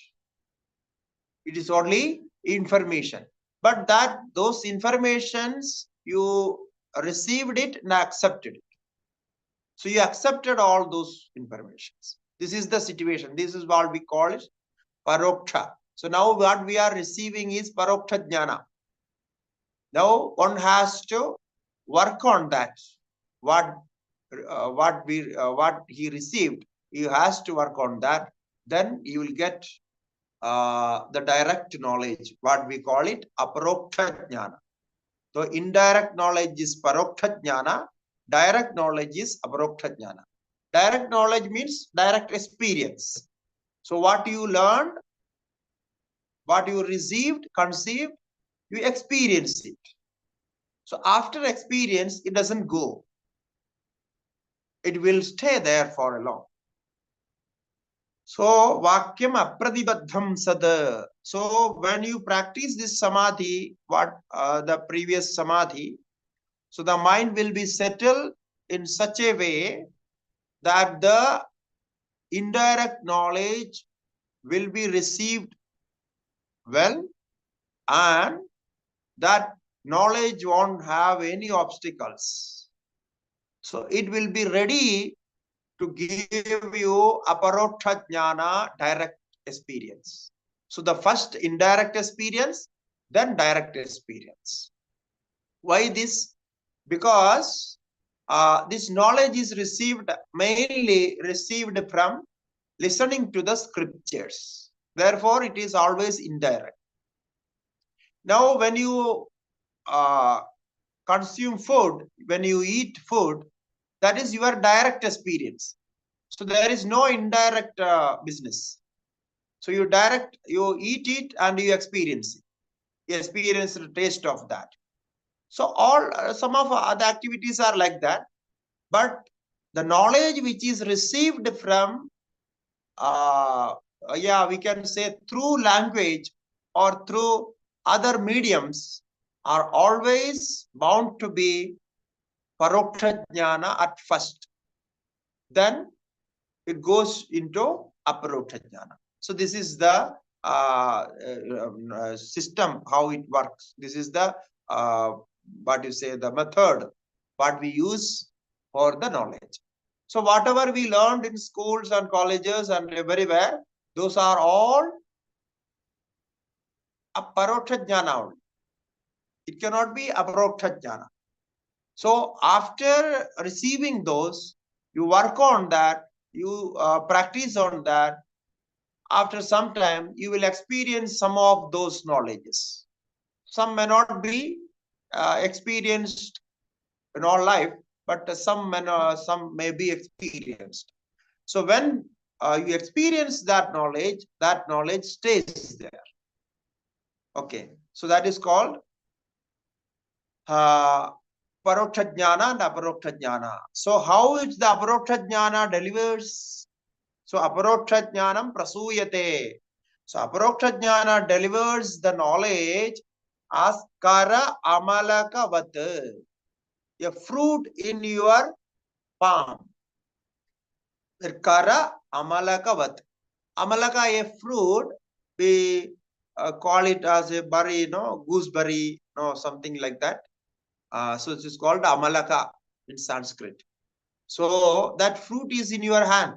It is only information. But those informations you received it and accepted it. So you accepted all those informations. This is the situation. This is what we call it paroksha. So now what we are receiving is paroksha jnana. Now one has to work on that. What he received, he has to work on that. Then you will get the direct knowledge. What we call it aparoksha jnana. So indirect knowledge is paroksha jnana. Direct knowledge is aparoksha jnana. Direct knowledge means direct experience. So what you learned, what you received, conceived, you experience it. So after experience, it doesn't go. It will stay there for a long. So vakyam apradibadham sad. So when you practice this samadhi, what the previous samadhi, so the mind will be settled in such a way that the indirect knowledge will be received well, and that knowledge won't have any obstacles. So it will be ready to give you aparoksha jnana, direct experience. So the first indirect experience, then direct experience. Why this? Because this knowledge is mainly received from listening to the scriptures. Therefore, it is always indirect. Now, when you consume food, when you eat food, that is your direct experience. So there is no indirect business. So you eat it and you experience it. You experience the taste of that. So some of other activities are like that. But the knowledge which is received from, we can say through language or through other mediums, are always bound to be paroksha jnana at first. Then it goes into aparoksha jnana. So this is the system, how it works. This is the the method what we use for the knowledge. So whatever we learned in schools and colleges and everywhere, those are all aparoksha jnana only. It cannot be aparoksha jnana. So after receiving those, you work on that, you practice on that. After some time, you will experience some of those knowledges. Some may not be experienced in all life, but some may be experienced. So when you experience that knowledge stays there. Okay, so that is called paroksha jnana and aparoksha jnana. So how is the aparoksha jnana delivers? So aparoksha jnanam prasuyate. So aparoksha jnana delivers the knowledge as kara amalakavat, a fruit in your palm. Kara amalakavat. Amalaka, a fruit, we call it as a berry, gooseberry, something like that. So it is called amalaka in Sanskrit. So that fruit is in your hand,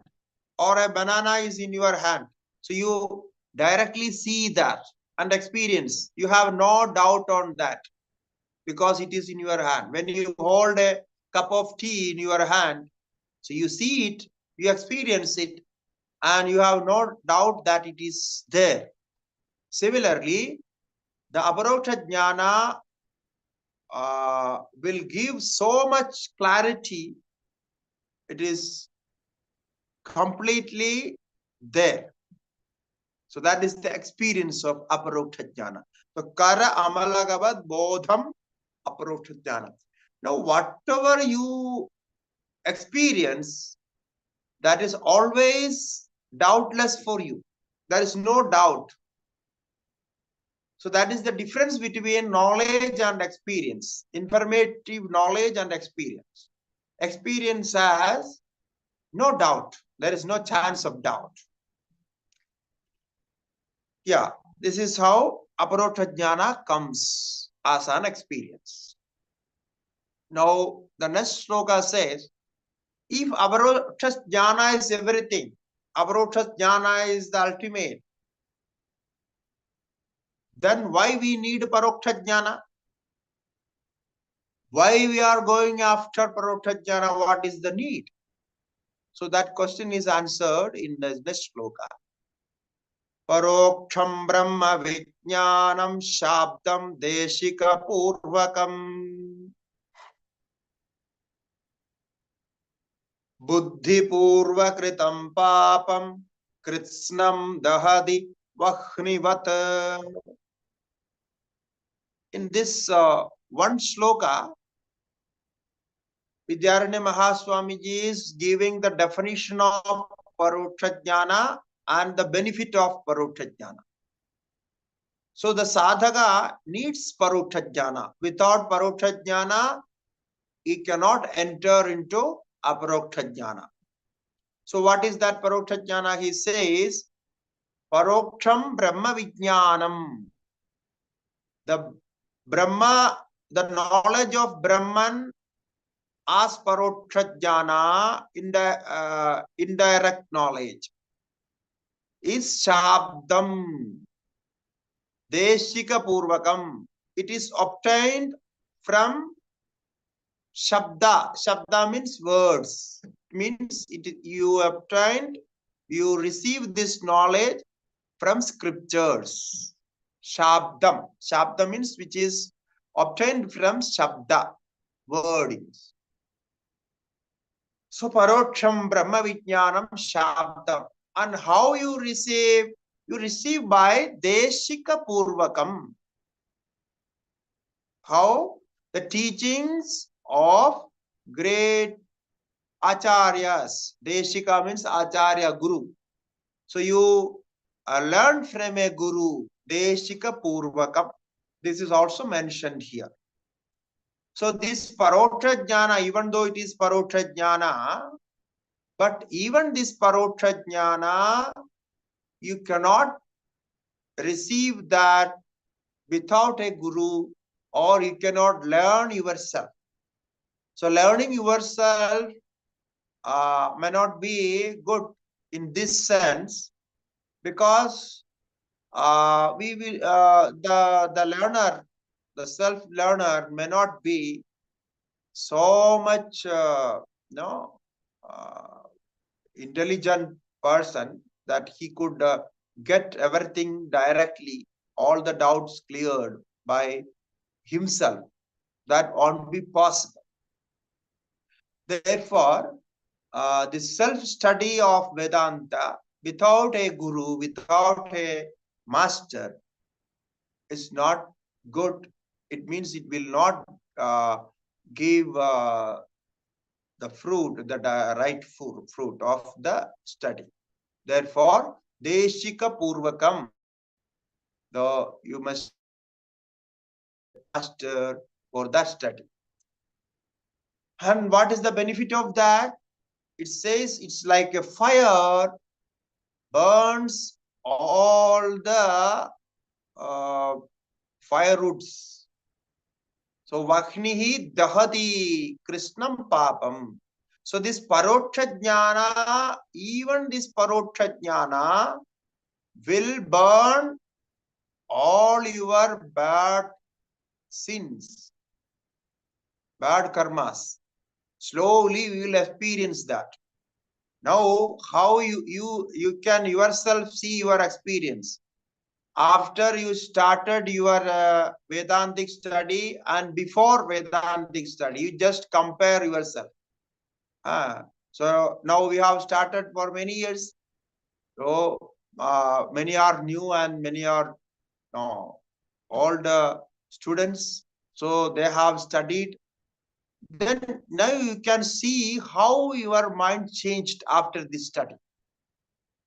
or a banana is in your hand. So you directly see that and experience. You have no doubt on that because it is in your hand. When you hold a cup of tea in your hand, so you see it, you experience it, and you have no doubt that it is there. Similarly, the aparoksha jnana will give so much clarity. It is completely there. So that is the experience of aparoksha jnana. So kara amalagavat bodham aparoksha jnana. Now whatever you experience, that is always doubtless for you. There is no doubt. So that is the difference between knowledge and experience. Informative knowledge and experience. Experience has no doubt. There is no chance of doubt. Yeah, this is how aparoksha jnana comes as an experience. Now, the next sloka says, if Avaroksha Jnana is everything, Avaroksha Jnana is the ultimate, then why we need Paroksha Jnana? Why we are going after Paroksha Jnana? What is the need? So that question is answered in the next sloka. Paroksham Brahma Vijnanam Shabdam Deshika Purvakam Buddhi Purvakritam Papam Kritsnam Dahadi Vahnivat. In this one sloka, Vidyaranya Mahaswami is giving the definition of Paroksha Jnana and the benefit of Paroksha Jnana. So the sadhaka needs Paroksha Jnana. Without Paroksha Jnana, he cannot enter into Aparoksha Jnana. So what is that Paroksha Jnana? He says, Paroksham Brahma Vijnanam. The Brahma, the knowledge of Brahman as Paroksha Jnana, indirect knowledge, is Shabdam Deshika Purvakam. It is obtained from Shabda. Shabda means words. It means you obtained, you receive this knowledge from scriptures. Shabdam. Shabda means which is obtained from Shabda, wordings. So Paroksham Brahma Vijnanam Shabdam. And how you receive? You receive by Deshika Purvakam. How? The teachings of great Acharyas. Deshika means Acharya, Guru. So you learn from a Guru. Deshika Purvakam. This is also mentioned here. So this Paroksha Jnana, even though it is Paroksha Jnana, but even this Paroksha Jnana, you cannot receive that without a Guru, or you cannot learn yourself. So learning yourself may not be good in this sense, because the learner, the self learner may not be so much intelligent person that he could get everything directly, all the doubts cleared by himself. That won't be possible. Therefore, the self-study of Vedanta without a guru, without a master, is not good. It means it will not give the fruit, the right fruit of the study. Therefore, Deshika Purvakam, you must master for that study. And what is the benefit of that? It says it's like a fire burns all the fire roots. So Vahnihi Dahati Krishnam Papam. So this Paroksha Jnana, even this Paroksha Jnana will burn all your bad sins, bad karmas. Slowly we will experience that. Now, how you can yourself see your experience. After you started your Vedantic study and before Vedantic study, you just compare yourself. So now we have started for many years. So many are new and many are old students. So they have studied. Then now you can see how your mind changed after this study.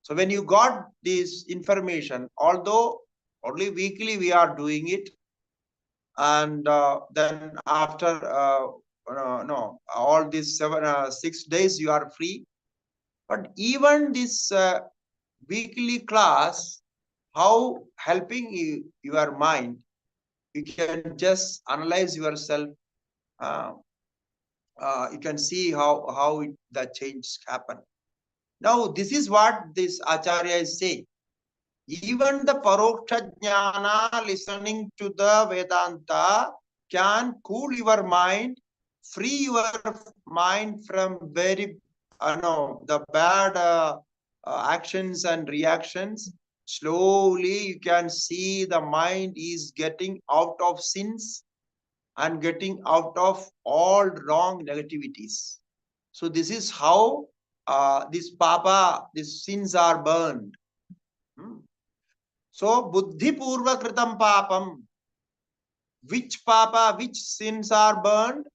So when you got this information, although only weekly we are doing it, and then after all these 6 days you are free. But even this weekly class, how helping your mind, you can just analyze yourself. you can see how the change happen. Now, this is what this Acharya is saying. Even the Paroksha Jnana, listening to the Vedanta, can cool your mind, free your mind from very, the bad actions and reactions. Slowly, you can see the mind is getting out of sins and getting out of all wrong negativities. So this is how these sins are burned. Hmm. So buddhi purva kritam papam, which which sins are burned?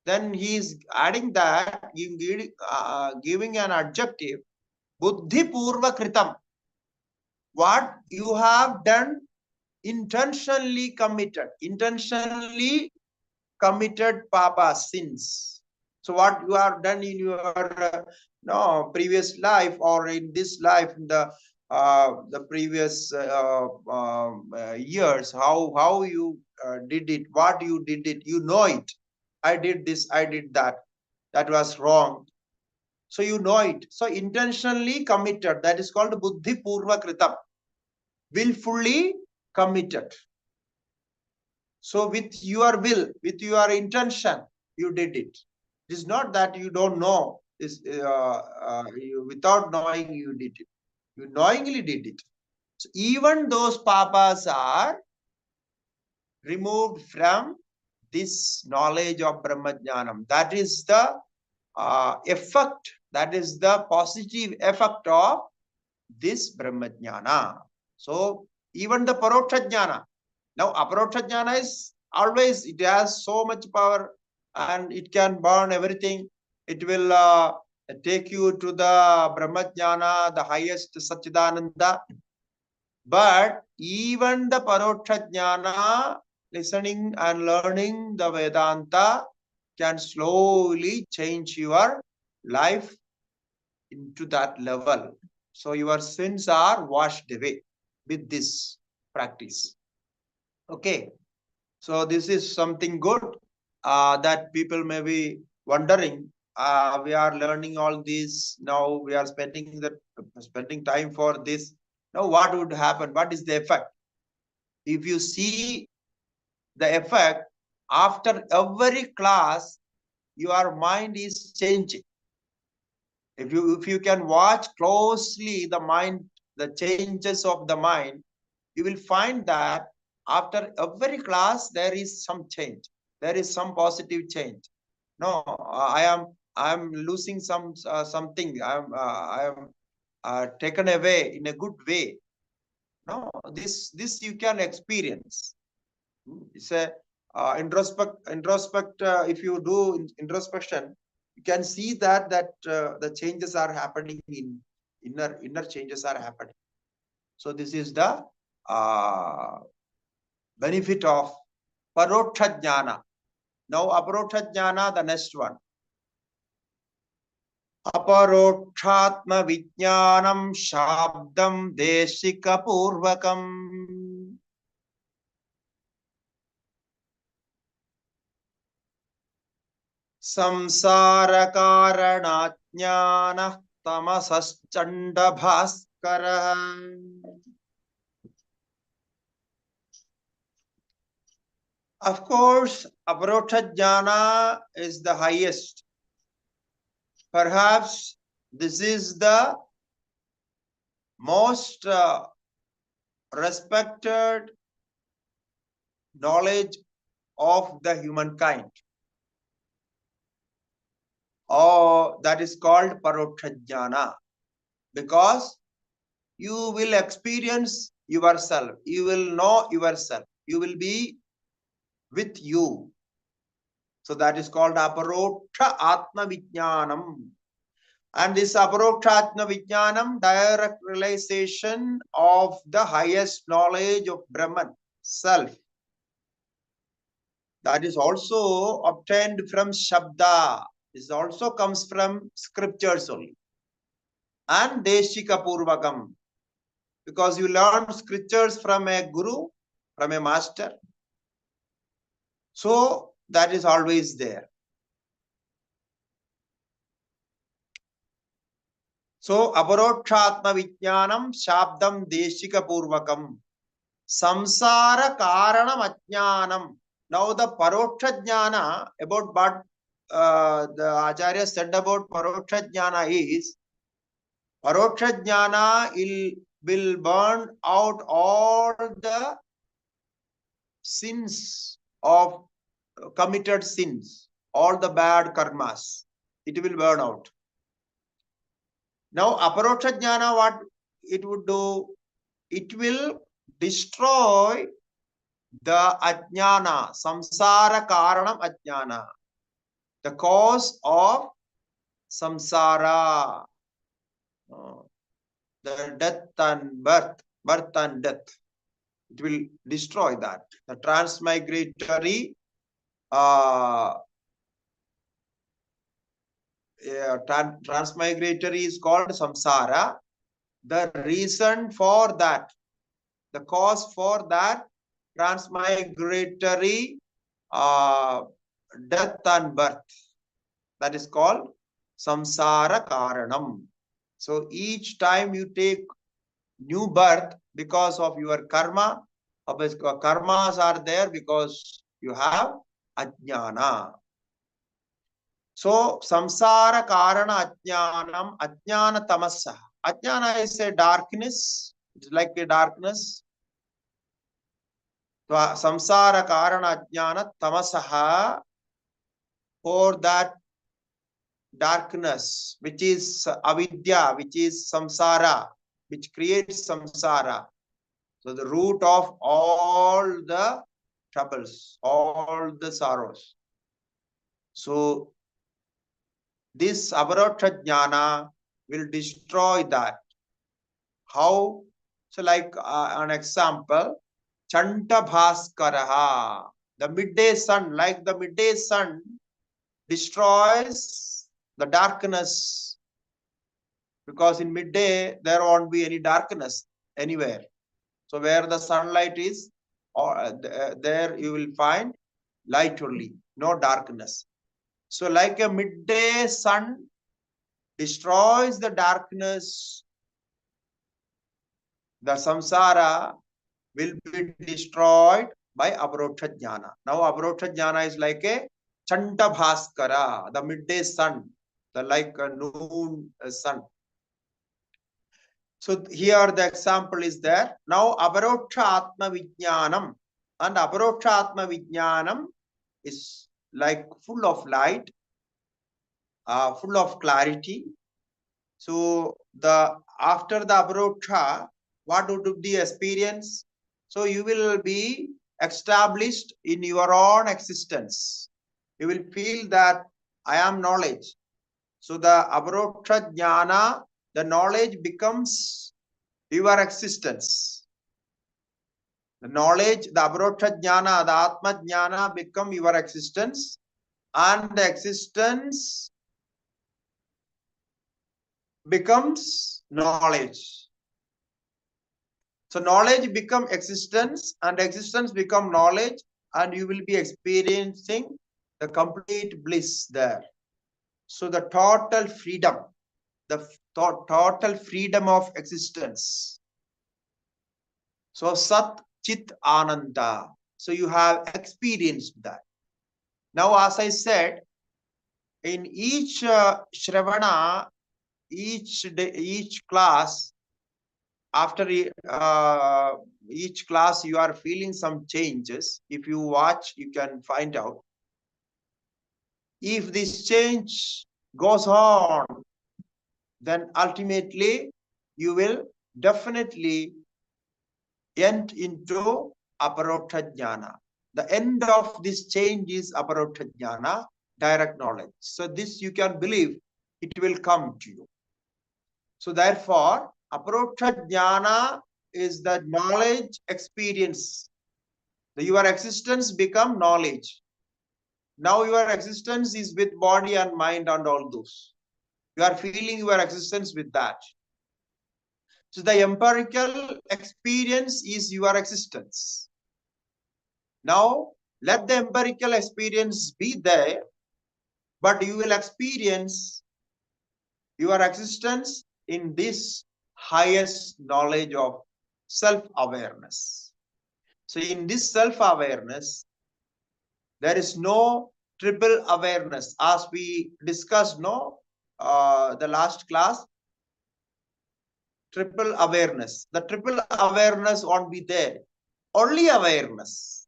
Then he is adding that, giving an adjective, buddhi purva kritam. What you have done, intentionally committed papa sins. So what you have done in your previous life, or in this life, in the previous years, how you did it, what you did it, you know it. I did this, I did that. That was wrong. So you know it. So intentionally committed. That is called buddhi purva kritam. Willfully committed. So with your will, with your intention, you did it. It is not that you don't know. Without knowing, you did it. You knowingly did it. So even those papas are removed from this knowledge of Brahmajnanam. That is the effect. That is the positive effect of this Brahmajnana. So even the Paroksha Jnana. Now, Aparoksha Jnana is always, it has so much power and it can burn everything. It will take you to the Brahma Jnana, the highest Satchidananda. But even the Paroksha Jnana, listening and learning the Vedanta, can slowly change your life into that level. So your sins are washed away with this practice. Okay. So this is something good that people may be wondering. We are learning all this now. We are spending time for this. Now, what would happen? What is the effect? If you see the effect after every class, your mind is changing. If you can watch closely the mind, the changes of the mind, you will find that after every class there is some change. There is some positive change. No, I am losing something. I am taken away in a good way. No, this you can experience. It's a introspect. If you do introspection, you can see that the changes are happening in inner changes are happening. So this is the benefit of Paroksha Jnana. Now, Aparoksha Jnana, the next one. Aparokshatma Vijnanam Shabdam Deshika Purvakam. Samsara Karana Jnana Tamasaschanda Bhaskara. Of course, Aparoksha Jnana is the highest. Perhaps this is the most respected knowledge of the humankind. Or that is called Paroksha Jnana. Because you will experience yourself. You will know yourself. You will be with you. So that is called Aparoksha Atma Vijnanam. And this Aparoksha Atma Vijnanam, direct realization of the highest knowledge of Brahman, self. That is also obtained from Shabda. This also comes from scriptures only. And Deshika Purvakam. Because you learn scriptures from a guru, from a master. So that is always there. So, aparokshatma vijnanam shabdam deshika purvakam samsara karanam ajnanam. Now, the paroksha jnana, about what the Acharya said about paroksha jnana is, paroksha jnana will burn out all the sins of committed sins, all the bad karmas. It will burn out. Now, aparoksha jnana, what it would do? It will destroy the ajnana, samsara karanam ajnana, the cause of samsara, the death and birth and death. It will destroy that. The transmigratory transmigratory is called samsara. The reason for that, the cause for that transmigratory death and birth, that is called samsara karanam. So each time you take new birth because of your karma, karmas are there because you have ajnana. So samsara karana ajnanam, ajnana tamasa. Ajnana is a darkness. It's like a darkness. So samsara karana ajnana tamasaha, for that darkness, which is avidya, which is samsara, which creates samsara. So the root of all the troubles, all the sorrows. So this aparoksha jnana will destroy that. How? So like an example, Chanta Bhaskaraha, the midday sun, like the midday sun destroys the darkness, because in midday there won't be any darkness anywhere. So where the sunlight is, or there you will find light only, no darkness. So like a midday sun destroys the darkness, the samsara will be destroyed by aparoksha jnana. Now aparoksha jnana is like a chanta bhaskara, the midday sun, the like a noon sun. So here the example is there. Now aparoksha atma vijnanam, and aparoksha atma vijnanam is like full of light, full of clarity. So the after the aparoksha, what would be experience? So you will be established in your own existence. You will feel that I am knowledge. So the aparoksha jnana, the knowledge becomes your existence. The knowledge, the aparoksha jnana, the atma jnana become your existence, and the existence becomes knowledge. So knowledge become existence, and existence become knowledge, and you will be experiencing the complete bliss there. So the total freedom, the total freedom of existence. So Sat Chit Ananda. So you have experienced that. Now, as I said, in each Shravana, each class, after each class, you are feeling some changes. If you watch, you can find out. If this change goes on, then ultimately you will definitely end into aparoksha jnana. The end of this change is aparoksha jnana, direct knowledge. So this you can believe, it will come to you. So therefore, aparoksha jnana is the knowledge experience. Your existence become knowledge. Now your existence is with body and mind and all those. You are feeling your existence with that. So the empirical experience is your existence. Now let the empirical experience be there, but you will experience your existence in this highest knowledge of self-awareness. So in this self-awareness, there is no triple awareness, as we discussed, the last class. Triple awareness. The triple awareness won't be there. Only awareness.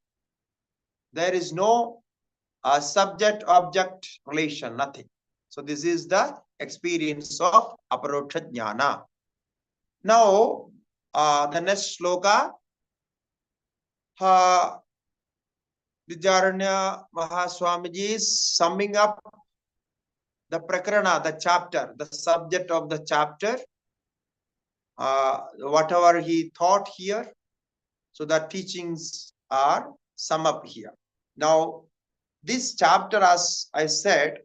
There is no subject-object relation, nothing. So this is the experience of aparoksha jnana. Now, the next sloka, Vidyaranya Mahaswamiji is summing up the Prakarana, the chapter, the subject of the chapter, whatever he taught here. So the teachings are sum up here. Now, this chapter, as I said,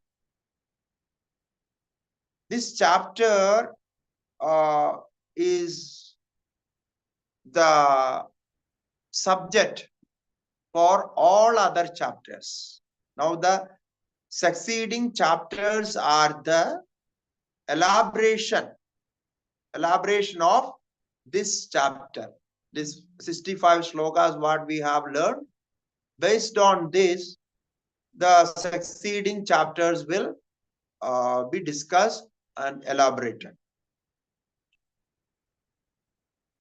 this chapter is the subject for all other chapters. Now, the succeeding chapters are the elaboration of this chapter. This 65 shlokas, what we have learned. Based on this, the succeeding chapters will be discussed and elaborated.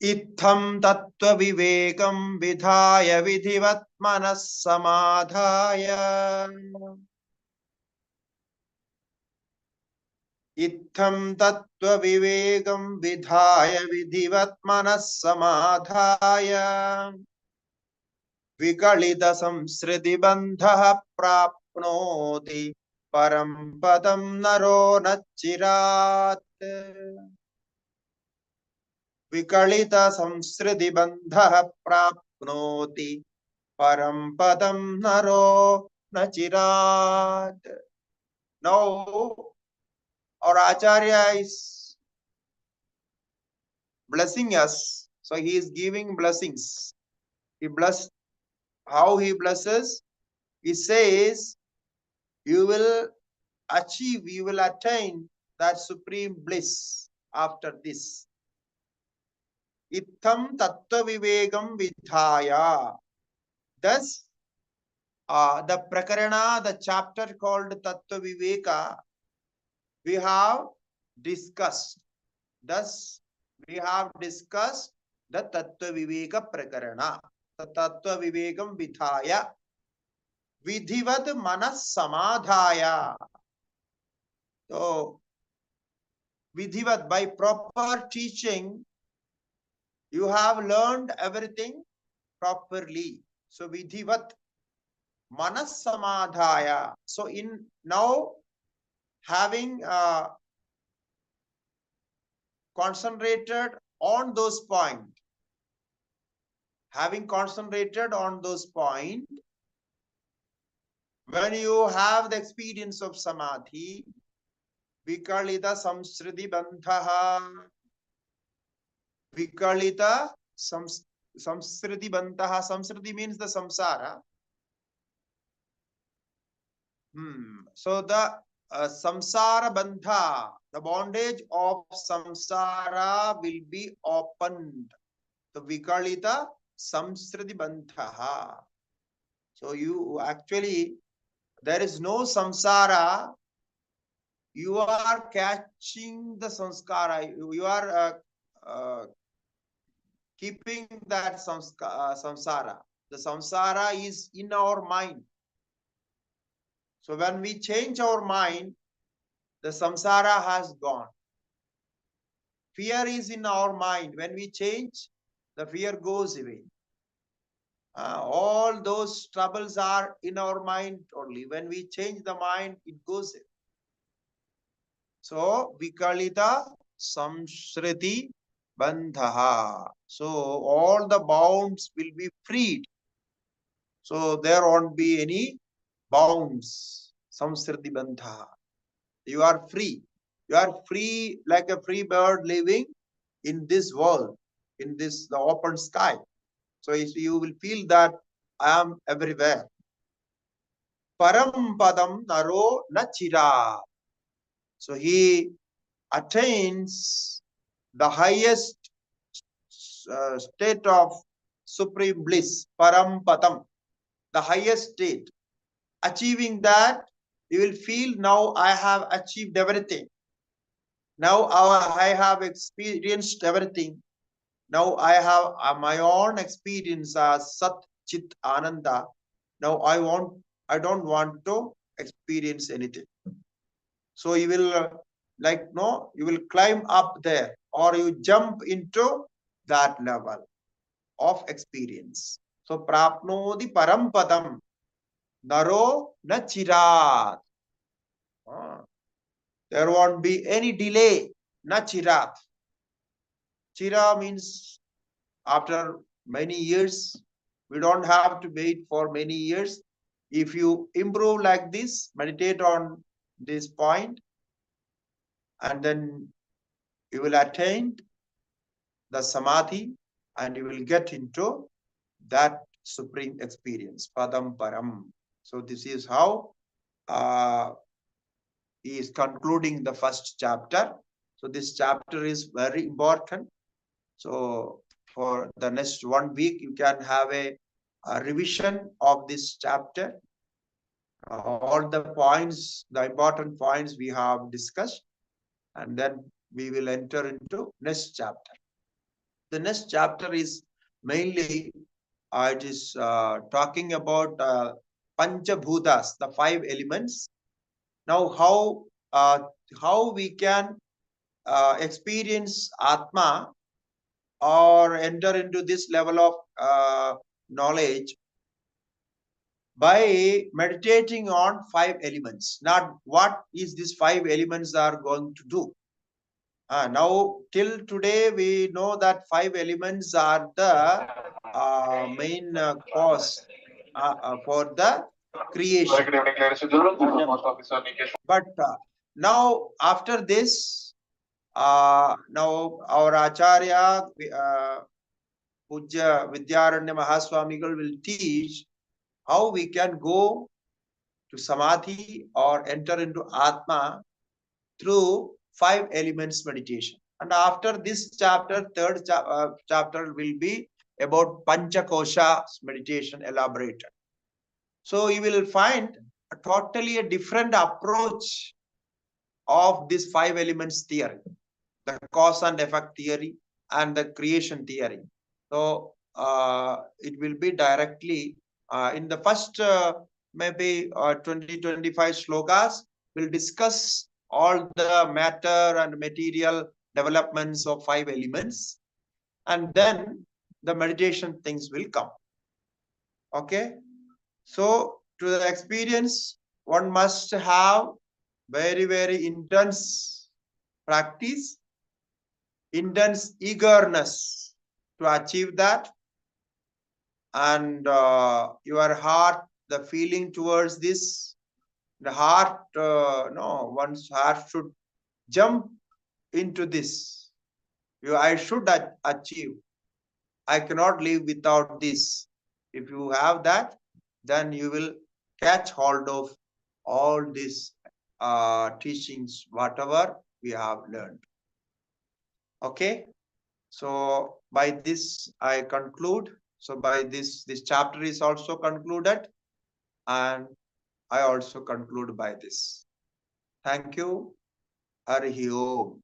Itham tattva vivekam vidhaya vidhivat manas samadhaya. Itham tattva vivekam vidhaya vidhivat manas samadhaya. Vikalita samsriti bandha prapnoti param padam naro nachirat. Vikalita samsriti bandha prapnoti param padam naro nachirat. Now, our Acharya is blessing us. So he is giving blessings. He bless. How he blesses? He says, you will achieve, you will attain that supreme bliss after this. Itham tattva vivekam vidhaya. Thus, the Prakarana, the chapter called Tattva Viveka, we have discussed. Thus, we have discussed the Tattva Viveka Prakarana. The Tattva Vivekam Vidhaya. Vidhivad Manas Samadhaya. So, Vidhivat, by proper teaching, you have learned everything properly. So, Vidhivat Manas Samadhaya. So, in now, having concentrated on those points, when you have the experience of samadhi, vikalita samsriti bandhaha. Vikalita samsriti bandhaha. Samsriti means the samsara. So the samsara bandha, the bondage of samsara will be opened. The vikalita samsriti bandhaha. So you actually, there is no samsara. You are catching the samskara. You are keeping that samsara. The samsara is in our mind. So when we change our mind, the samsara has gone. Fear is in our mind. When we change, the fear goes away. All those troubles are in our mind only. When we change the mind, it goes away. So, vikalita samsriti bandhaha. So, all the bounds will be freed. So, there won't be any bounds. Samsriti bandhaha. You are free. You are free like a free bird living in this world, in this the open sky. So you will feel that I am everywhere. Param padam naro nachira. So he attains the highest state of supreme bliss, Parampadam, the highest state. Achieving that, you will feel, now I have achieved everything. Now I have experienced everything. Now I have my own experience as Sat Chit Ananda. Now I don't want to experience anything. So you will you will climb up there, or you jump into that level of experience. So prapnodi parampadam naro na chirat. There won't be any delay. Na chirat. Chira means after many years. We don't have to wait for many years. If you improve like this, meditate on this point, and then you will attain the samadhi and you will get into that supreme experience, Padam Param. So this is how he is concluding the first chapter. So this chapter is very important. So for the next 1 week, you can have a revision of this chapter. All the points, the important points we have discussed, and then we will enter into next chapter. The next chapter is mainly, it is talking about Panchabhutas, the 5 elements. Now, how we can experience Atma or enter into this level of knowledge by meditating on 5 elements. Not what is these 5 elements are going to do. Now, till today, we know that 5 elements are the main cause for the creation. But now, after this, now our Acharya, Pujya Vidyaranya Mahasvami will teach how we can go to Samadhi or enter into Atma through 5 elements meditation. And after this chapter, third chapter will be about Panchakosha meditation elaborated. So you will find a totally a different approach of this 5 elements theory, the cause and effect theory and the creation theory. So it will be directly in the first maybe 20-25 slokas, we'll discuss all the matter and material developments of 5 elements, and then the meditation things will come. Okay, so to the experience, one must have very, very intense practice, intense eagerness to achieve that, and your heart, the feeling towards this, the heart, one's heart should jump into this. I should achieve. I cannot live without this. If you have that, then you will catch hold of all these teachings, whatever we have learned. Okay, so by this I conclude. So by this chapter is also concluded, and I also conclude by this. Thank you. Harihi Om.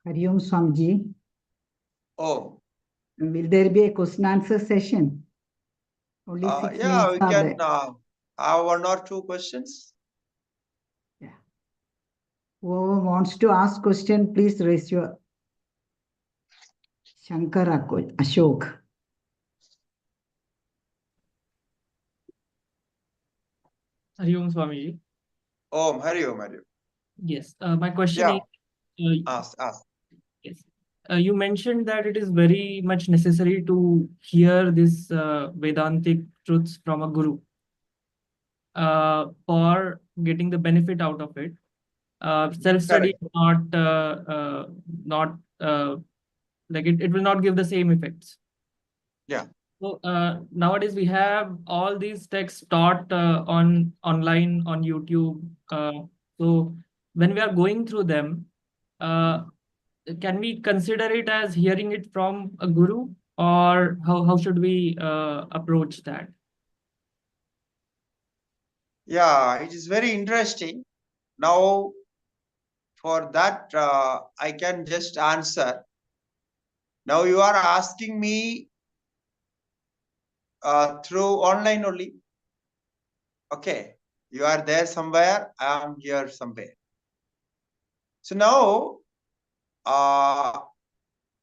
Hari Om Swamiji. Oh. Will there be a question answer session? Only 6 yeah, we minutes can have 1 or 2 questions. Yeah. Whoever wants to ask question, please raise your Shankara, Ashok. Hari Om Swamiji. Om, Hari Om, Hari Om. Yes, my question is... ask. Yes. You mentioned that it is very much necessary to hear this Vedantic truths from a guru for getting the benefit out of it. Self-study is not Like it will not give the same effects. Yeah. So nowadays we have all these texts taught online on YouTube. So when we are going through them, can we consider it as hearing it from a guru, or how should we approach that? Yeah, it is very interesting. Now, for that, I can just answer. Now you are asking me through online only. Okay, you are there somewhere, I am here somewhere. So now,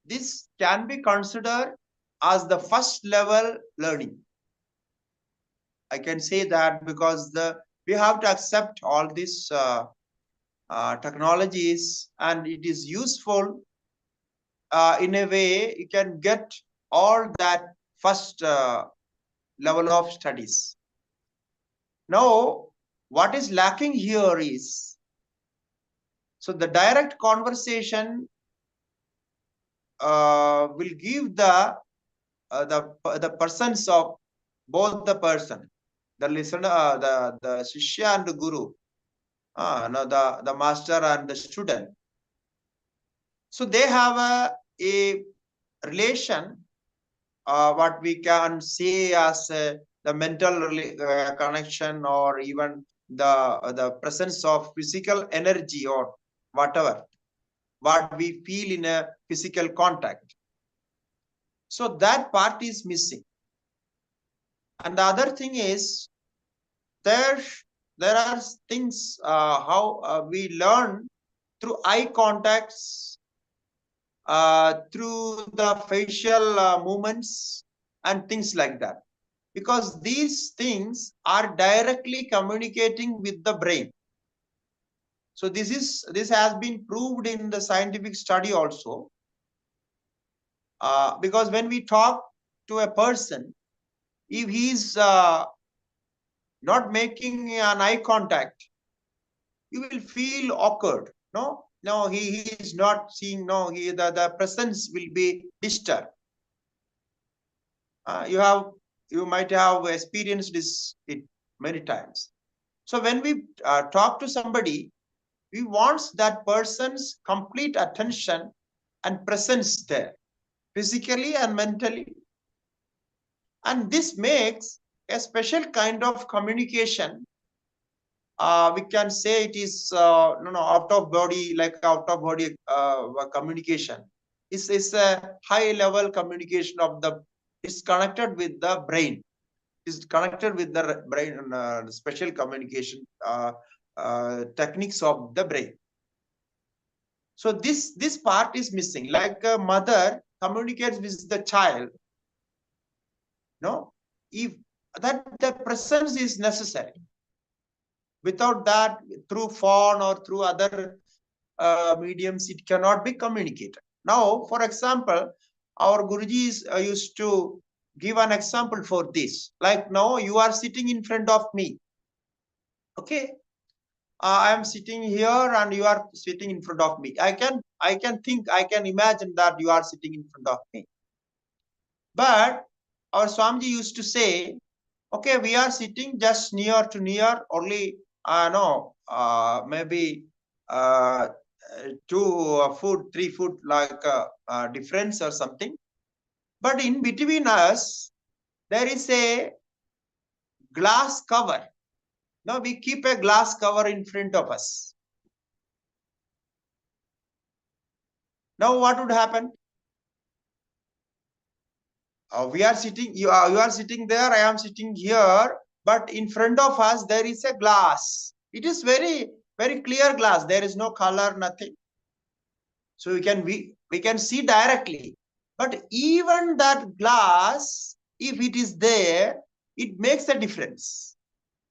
this can be considered as the first level learning. I can say that because we have to accept all these technologies, and it is useful in a way. You can get all that first level of studies. Now, what is lacking here is, so the direct conversation will give the persons of both the person, the listener, the shishya and the guru, no, the master and the student. So they have a relation, what we can say as the mental connection, or even the presence of physical energy, or whatever, what we feel in a physical contact. So that part is missing. And the other thing is, there are things how we learn through eye contacts, through the facial movements and things like that, because these things are directly communicating with the brain. So this has been proved in the scientific study also, because when we talk to a person, if he's not making an eye contact, you will feel awkward. No, he is not seeing. No, the presence will be disturbed. You might have experienced this many times. So when we talk to somebody, we want that person's complete attention and presence there, physically and mentally. And this makes a special kind of communication. We can say it is out of body, like out of body communication. It's a high level communication of it's connected with the brain. It's connected with the brain, special communication techniques of the brain. So this part is missing. Like a mother communicates with the child, if that the presence is necessary. Without that, through phone or through other mediums, it cannot be communicated. Now, for example, our Gurujis used to give an example for this. Like now, you are sitting in front of me. Okay, I am sitting here and you are sitting in front of me. I can imagine that you are sitting in front of me. But our Swamiji used to say, okay, we are sitting just near to near, only maybe 2 foot, 3 foot, like difference or something. But in between us, there is a glass cover. Now we keep a glass cover in front of us. Now what would happen? We are sitting, you are sitting there, I am sitting here, but in front of us there is a glass. It is very, very clear glass. There is no color, nothing. So we can see directly. But even that glass, if it is there, it makes a difference.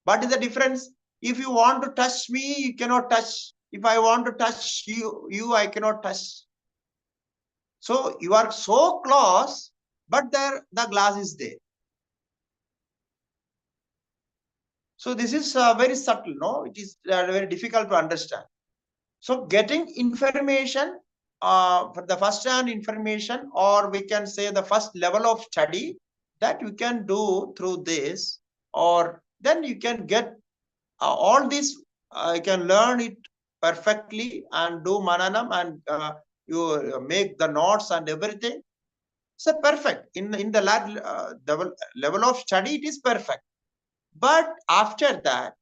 What is the difference? If you want to touch me, you cannot touch. If I want to touch you, I cannot touch. So you are so close, but there the glass is there. So this is very subtle, no? It is very difficult to understand. So getting information for the first hand information, or we can say the first level of study that you can do through this, or then you can get all this, you can learn it perfectly and do mananam, and you make the notes and everything. So perfect. In the level of study, it is perfect. But after that,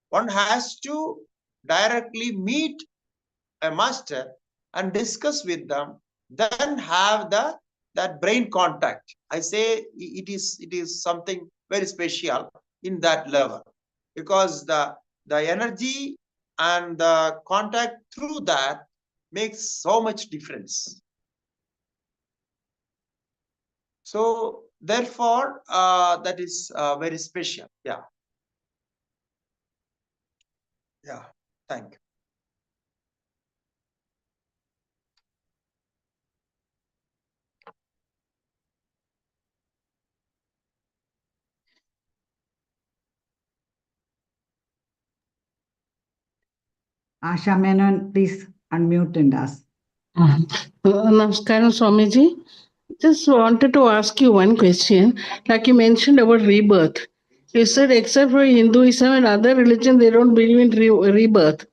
one has to directly meet a master and discuss with them, then have that brain contact. I say it is something very special in that level, because the energy and the contact through that makes so much difference. So therefore, that is very special. Yeah. Yeah. Thank you. Asha Menon, please unmute and ask. Namaskaram, Swamiji. Just wanted to ask you one question. Like you mentioned about rebirth. You said except for Hinduism and other religion, they don't believe in rebirth.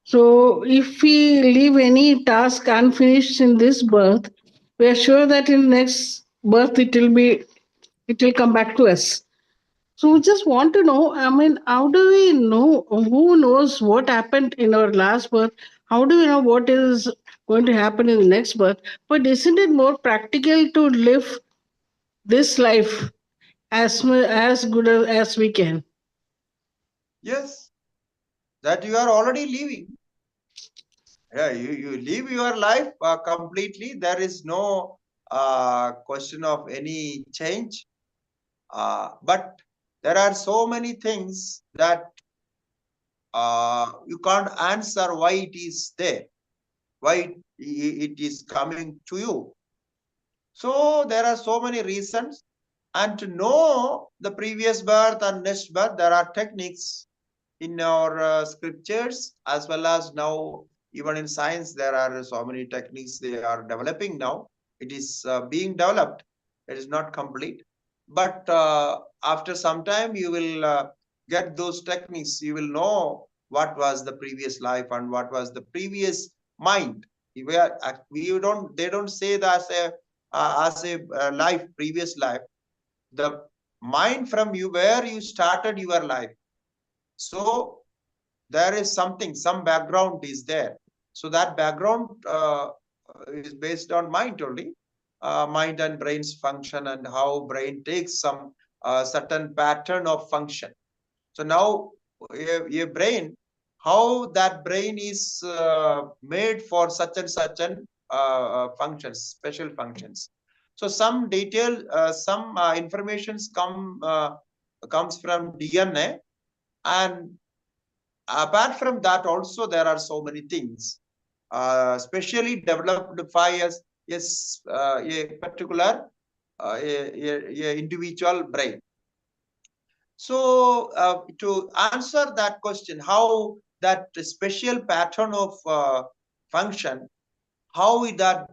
So if we leave any task unfinished in this birth, we are sure that in next birth it will come back to us. So we just want to know, I mean, how do we know, who knows what happened in our last birth? How do we know what is going to happen in the next birth? But isn't it more practical to live this life as good as we can? Yes, that you are already living. Yeah, you live your life completely. There is no question of any change. But there are so many things that you can't answer why it is there, why it is coming to you. So there are so many reasons. And to know the previous birth and next birth, there are techniques in our scriptures, as well as now even in science. There are so many techniques they are developing now. It is being developed. It is not complete, but after some time you will get those techniques. You will know what was the previous life and what was the previous mind. They don't say that as a life, previous life, the mind from you, where you started your life. So there is something, some background is there. So that background is based on mind only, mind and brain's function, and how brain takes some certain pattern of function. So now a brain, how that brain is made for such and such an functions, special functions. So some detail, some informations comes from DNA, and apart from that also there are so many things specially developed by a particular a individual brain. So to answer that question, how that special pattern of function, how that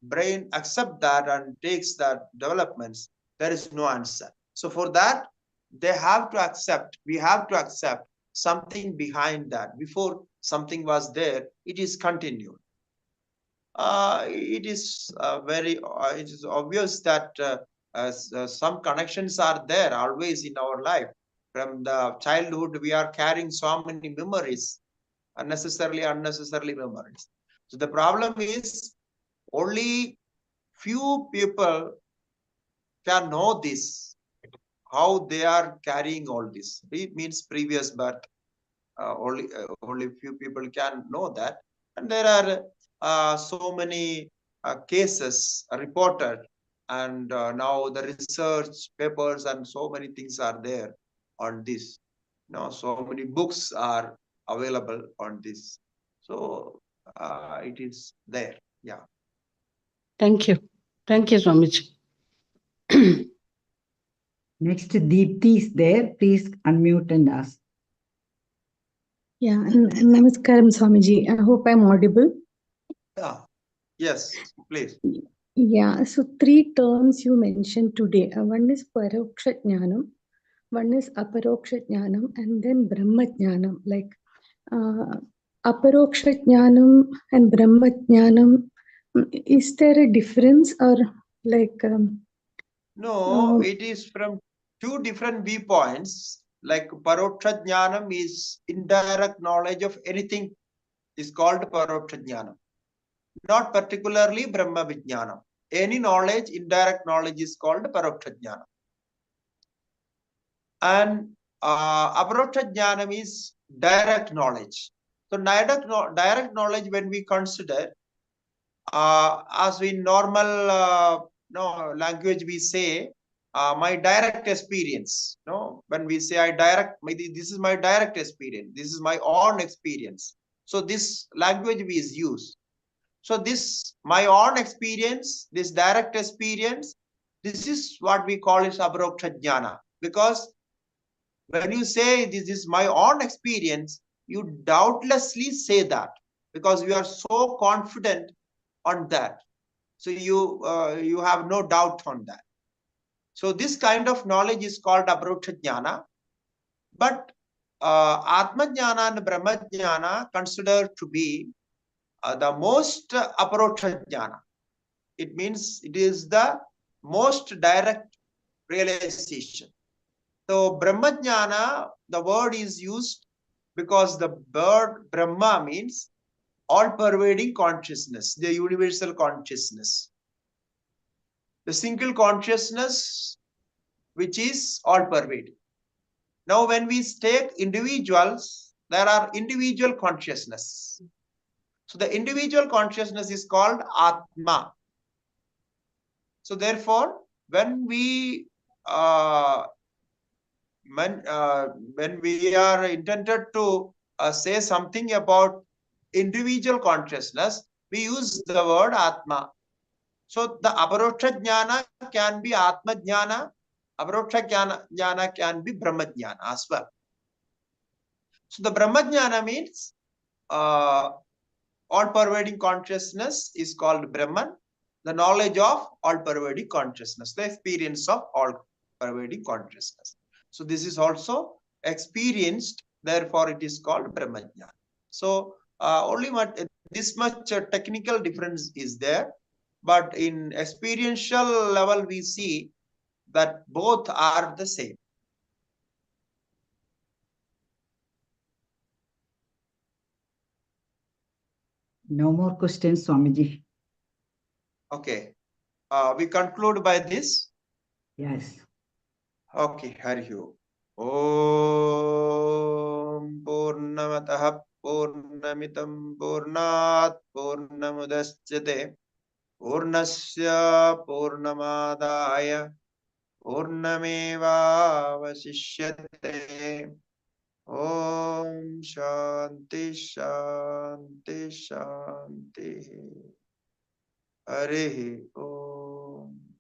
brain accept that and takes that developments, there is no answer. So for that, they have to accept, we have to accept something behind that. Before something was there, it is continued. It is it is obvious that some connections are there always in our life. From the childhood, we are carrying so many memories, unnecessarily memories. So the problem is only few people can know this, how they are carrying all this. It means previous birth. Only few people can know that, and there are so many cases reported, and now the research papers and so many things are there on this. Now so many books are available on this. So it is there. Yeah. Thank you, Swamiji. Next, Deepthi is there. Please unmute and ask. Yeah, Namaskaram, Swamiji. I hope I'm audible. Yeah. Yes, please. Yeah, so three terms you mentioned today. One is Paroksha Jnanam, one is Aparoksha Jnanam, and then Brahma Jnanam. Like Aparoksha Jnanam and Brahma Jnanam, is there a difference or like? No, it is from two different viewpoints. Like Paroksha Jnanam is indirect knowledge of anything is called Paroksha Jnanam. Not particularly Brahma Vijnanam. Any knowledge, indirect knowledge is called Paroksha Jnanam. And Aparoksha Jnanam is direct knowledge. So direct knowledge, when we consider, as we normal language we say, my direct experience. No, when we say this is my direct experience. This is my own experience. So this language we is used. So this my own experience, this direct experience, this is what we call is Aparoksha Jnana. Because when you say this is my own experience, you doubtlessly say that because you are so confident on that. So you have no doubt on that. So this kind of knowledge is called Aparoksha Jnana. But Atma Jnana and Brahma Jnana considered to be the most Aparoksha Jnana. It means it is the most direct realization. So Brahma Jnana, the word is used because the word Brahma means all-pervading consciousness, the universal consciousness. The single consciousness which is all-pervading. Now when we take individuals, there are individual consciousness. So the individual consciousness is called Atma. So therefore, when we when we are intended to say something about individual consciousness, we use the word Atma. So the Aparoksha Jnana can be Atma Jnana, Aparoksha Jnana can be Brahma Jnana as well. So the Brahma Jnana means all-pervading consciousness is called Brahman. The knowledge of all-pervading consciousness, the experience of all-pervading consciousness. So this is also experienced, therefore it is called Brahma Jnana. So only this much technical difference is there, but in experiential level we see that both are the same. No more questions, Swamiji. Okay, we conclude by this. Yes. Okay, Hari Om Purnamataha Purnamitam Purnat Purnamudachyate Purnasya Purnamadaya Purnameva Vasishyate. Om Shanti Shanti Shanti. Hare Om.